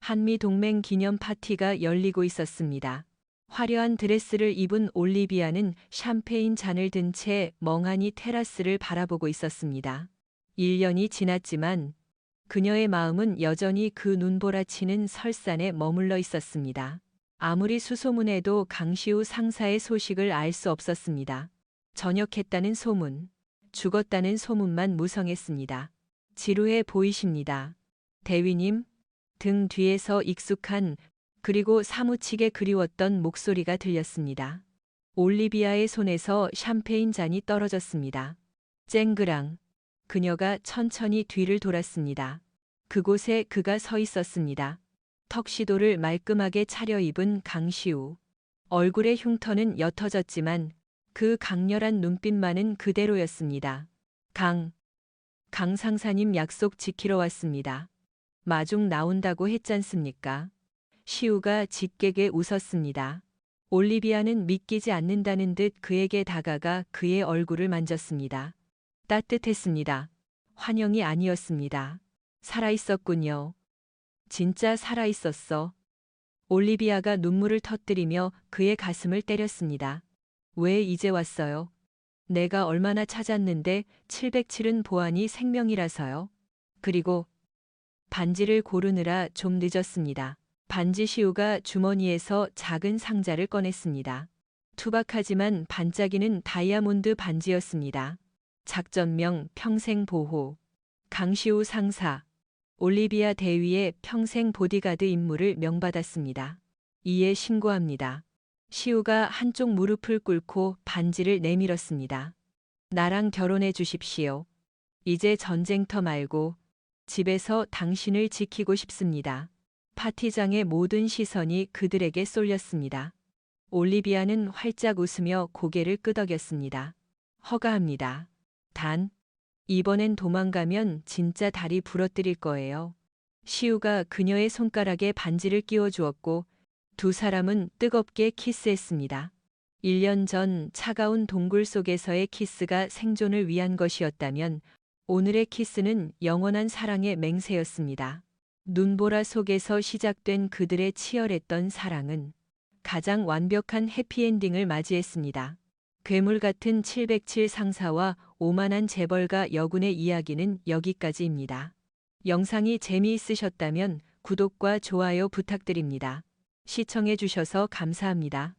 한미동맹 기념 파티가 열리고 있었습니다. 화려한 드레스를 입은 올리비아는 샴페인 잔을 든 채 멍하니 테라스를 바라보고 있었습니다. 1년이 지났지만 그녀의 마음은 여전히 그 눈보라치는 설산에 머물러 있었습니다. 아무리 수소문해도 강시우 상사의 소식을 알 수 없었습니다. 전역했다는 소문, 죽었다는 소문만 무성했습니다. 지루해 보이십니다. 대위님, 등 뒤에서 익숙한 그리고 사무치게 그리웠던 목소리가 들렸습니다. 올리비아의 손에서 샴페인 잔이 떨어졌습니다. 쨍그랑 그녀가 천천히 뒤를 돌았습니다. 그곳에 그가 서 있었습니다. 턱시도를 말끔하게 차려입은 강시우. 얼굴의 흉터는 옅어졌지만 그 강렬한 눈빛만은 그대로였습니다. 강 상사님 약속 지키러 왔습니다. 마중 나온다고 했잖습니까? 시우가 짓게게 웃었습니다. 올리비아는 믿기지 않는다는 듯 그에게 다가가 그의 얼굴을 만졌습니다. 따뜻했습니다. 환영이 아니었습니다. 살아있었군요. 진짜 살아있었어. 올리비아가 눈물을 터뜨리며 그의 가슴을 때렸습니다. 왜 이제 왔어요? 내가 얼마나 찾았는데 707은 보안이 생명이라서요. 그리고 반지를 고르느라 좀 늦었습니다. 반지 시우가 주머니에서 작은 상자를 꺼냈습니다. 투박하지만 반짝이는 다이아몬드 반지였습니다. 작전명 평생보호. 강시우 상사. 올리비아 대위의 평생 보디가드 임무를 명받았습니다. 이에 신고합니다. 시우가 한쪽 무릎을 꿇고 반지를 내밀었습니다. 나랑 결혼해 주십시오. 이제 전쟁터 말고 집에서 당신을 지키고 싶습니다. 파티장의 모든 시선이 그들에게 쏠렸습니다. 올리비아는 활짝 웃으며 고개를 끄덕였습니다. 허가합니다. 단, 이번엔 도망가면 진짜 다리 부러뜨릴 거예요. 시우가 그녀의 손가락에 반지를 끼워 주었고 두 사람은 뜨겁게 키스했습니다. 1년 전 차가운 동굴 속에서의 키스가 생존을 위한 것이었다면 오늘의 키스는 영원한 사랑의 맹세였습니다. 눈보라 속에서 시작된 그들의 치열했던 사랑은 가장 완벽한 해피엔딩을 맞이했습니다. 괴물 같은 707 상사와 오만한 재벌가 여군의 이야기는 여기까지입니다. 영상이 재미있으셨다면 구독과 좋아요 부탁드립니다. 시청해 주셔서 감사합니다.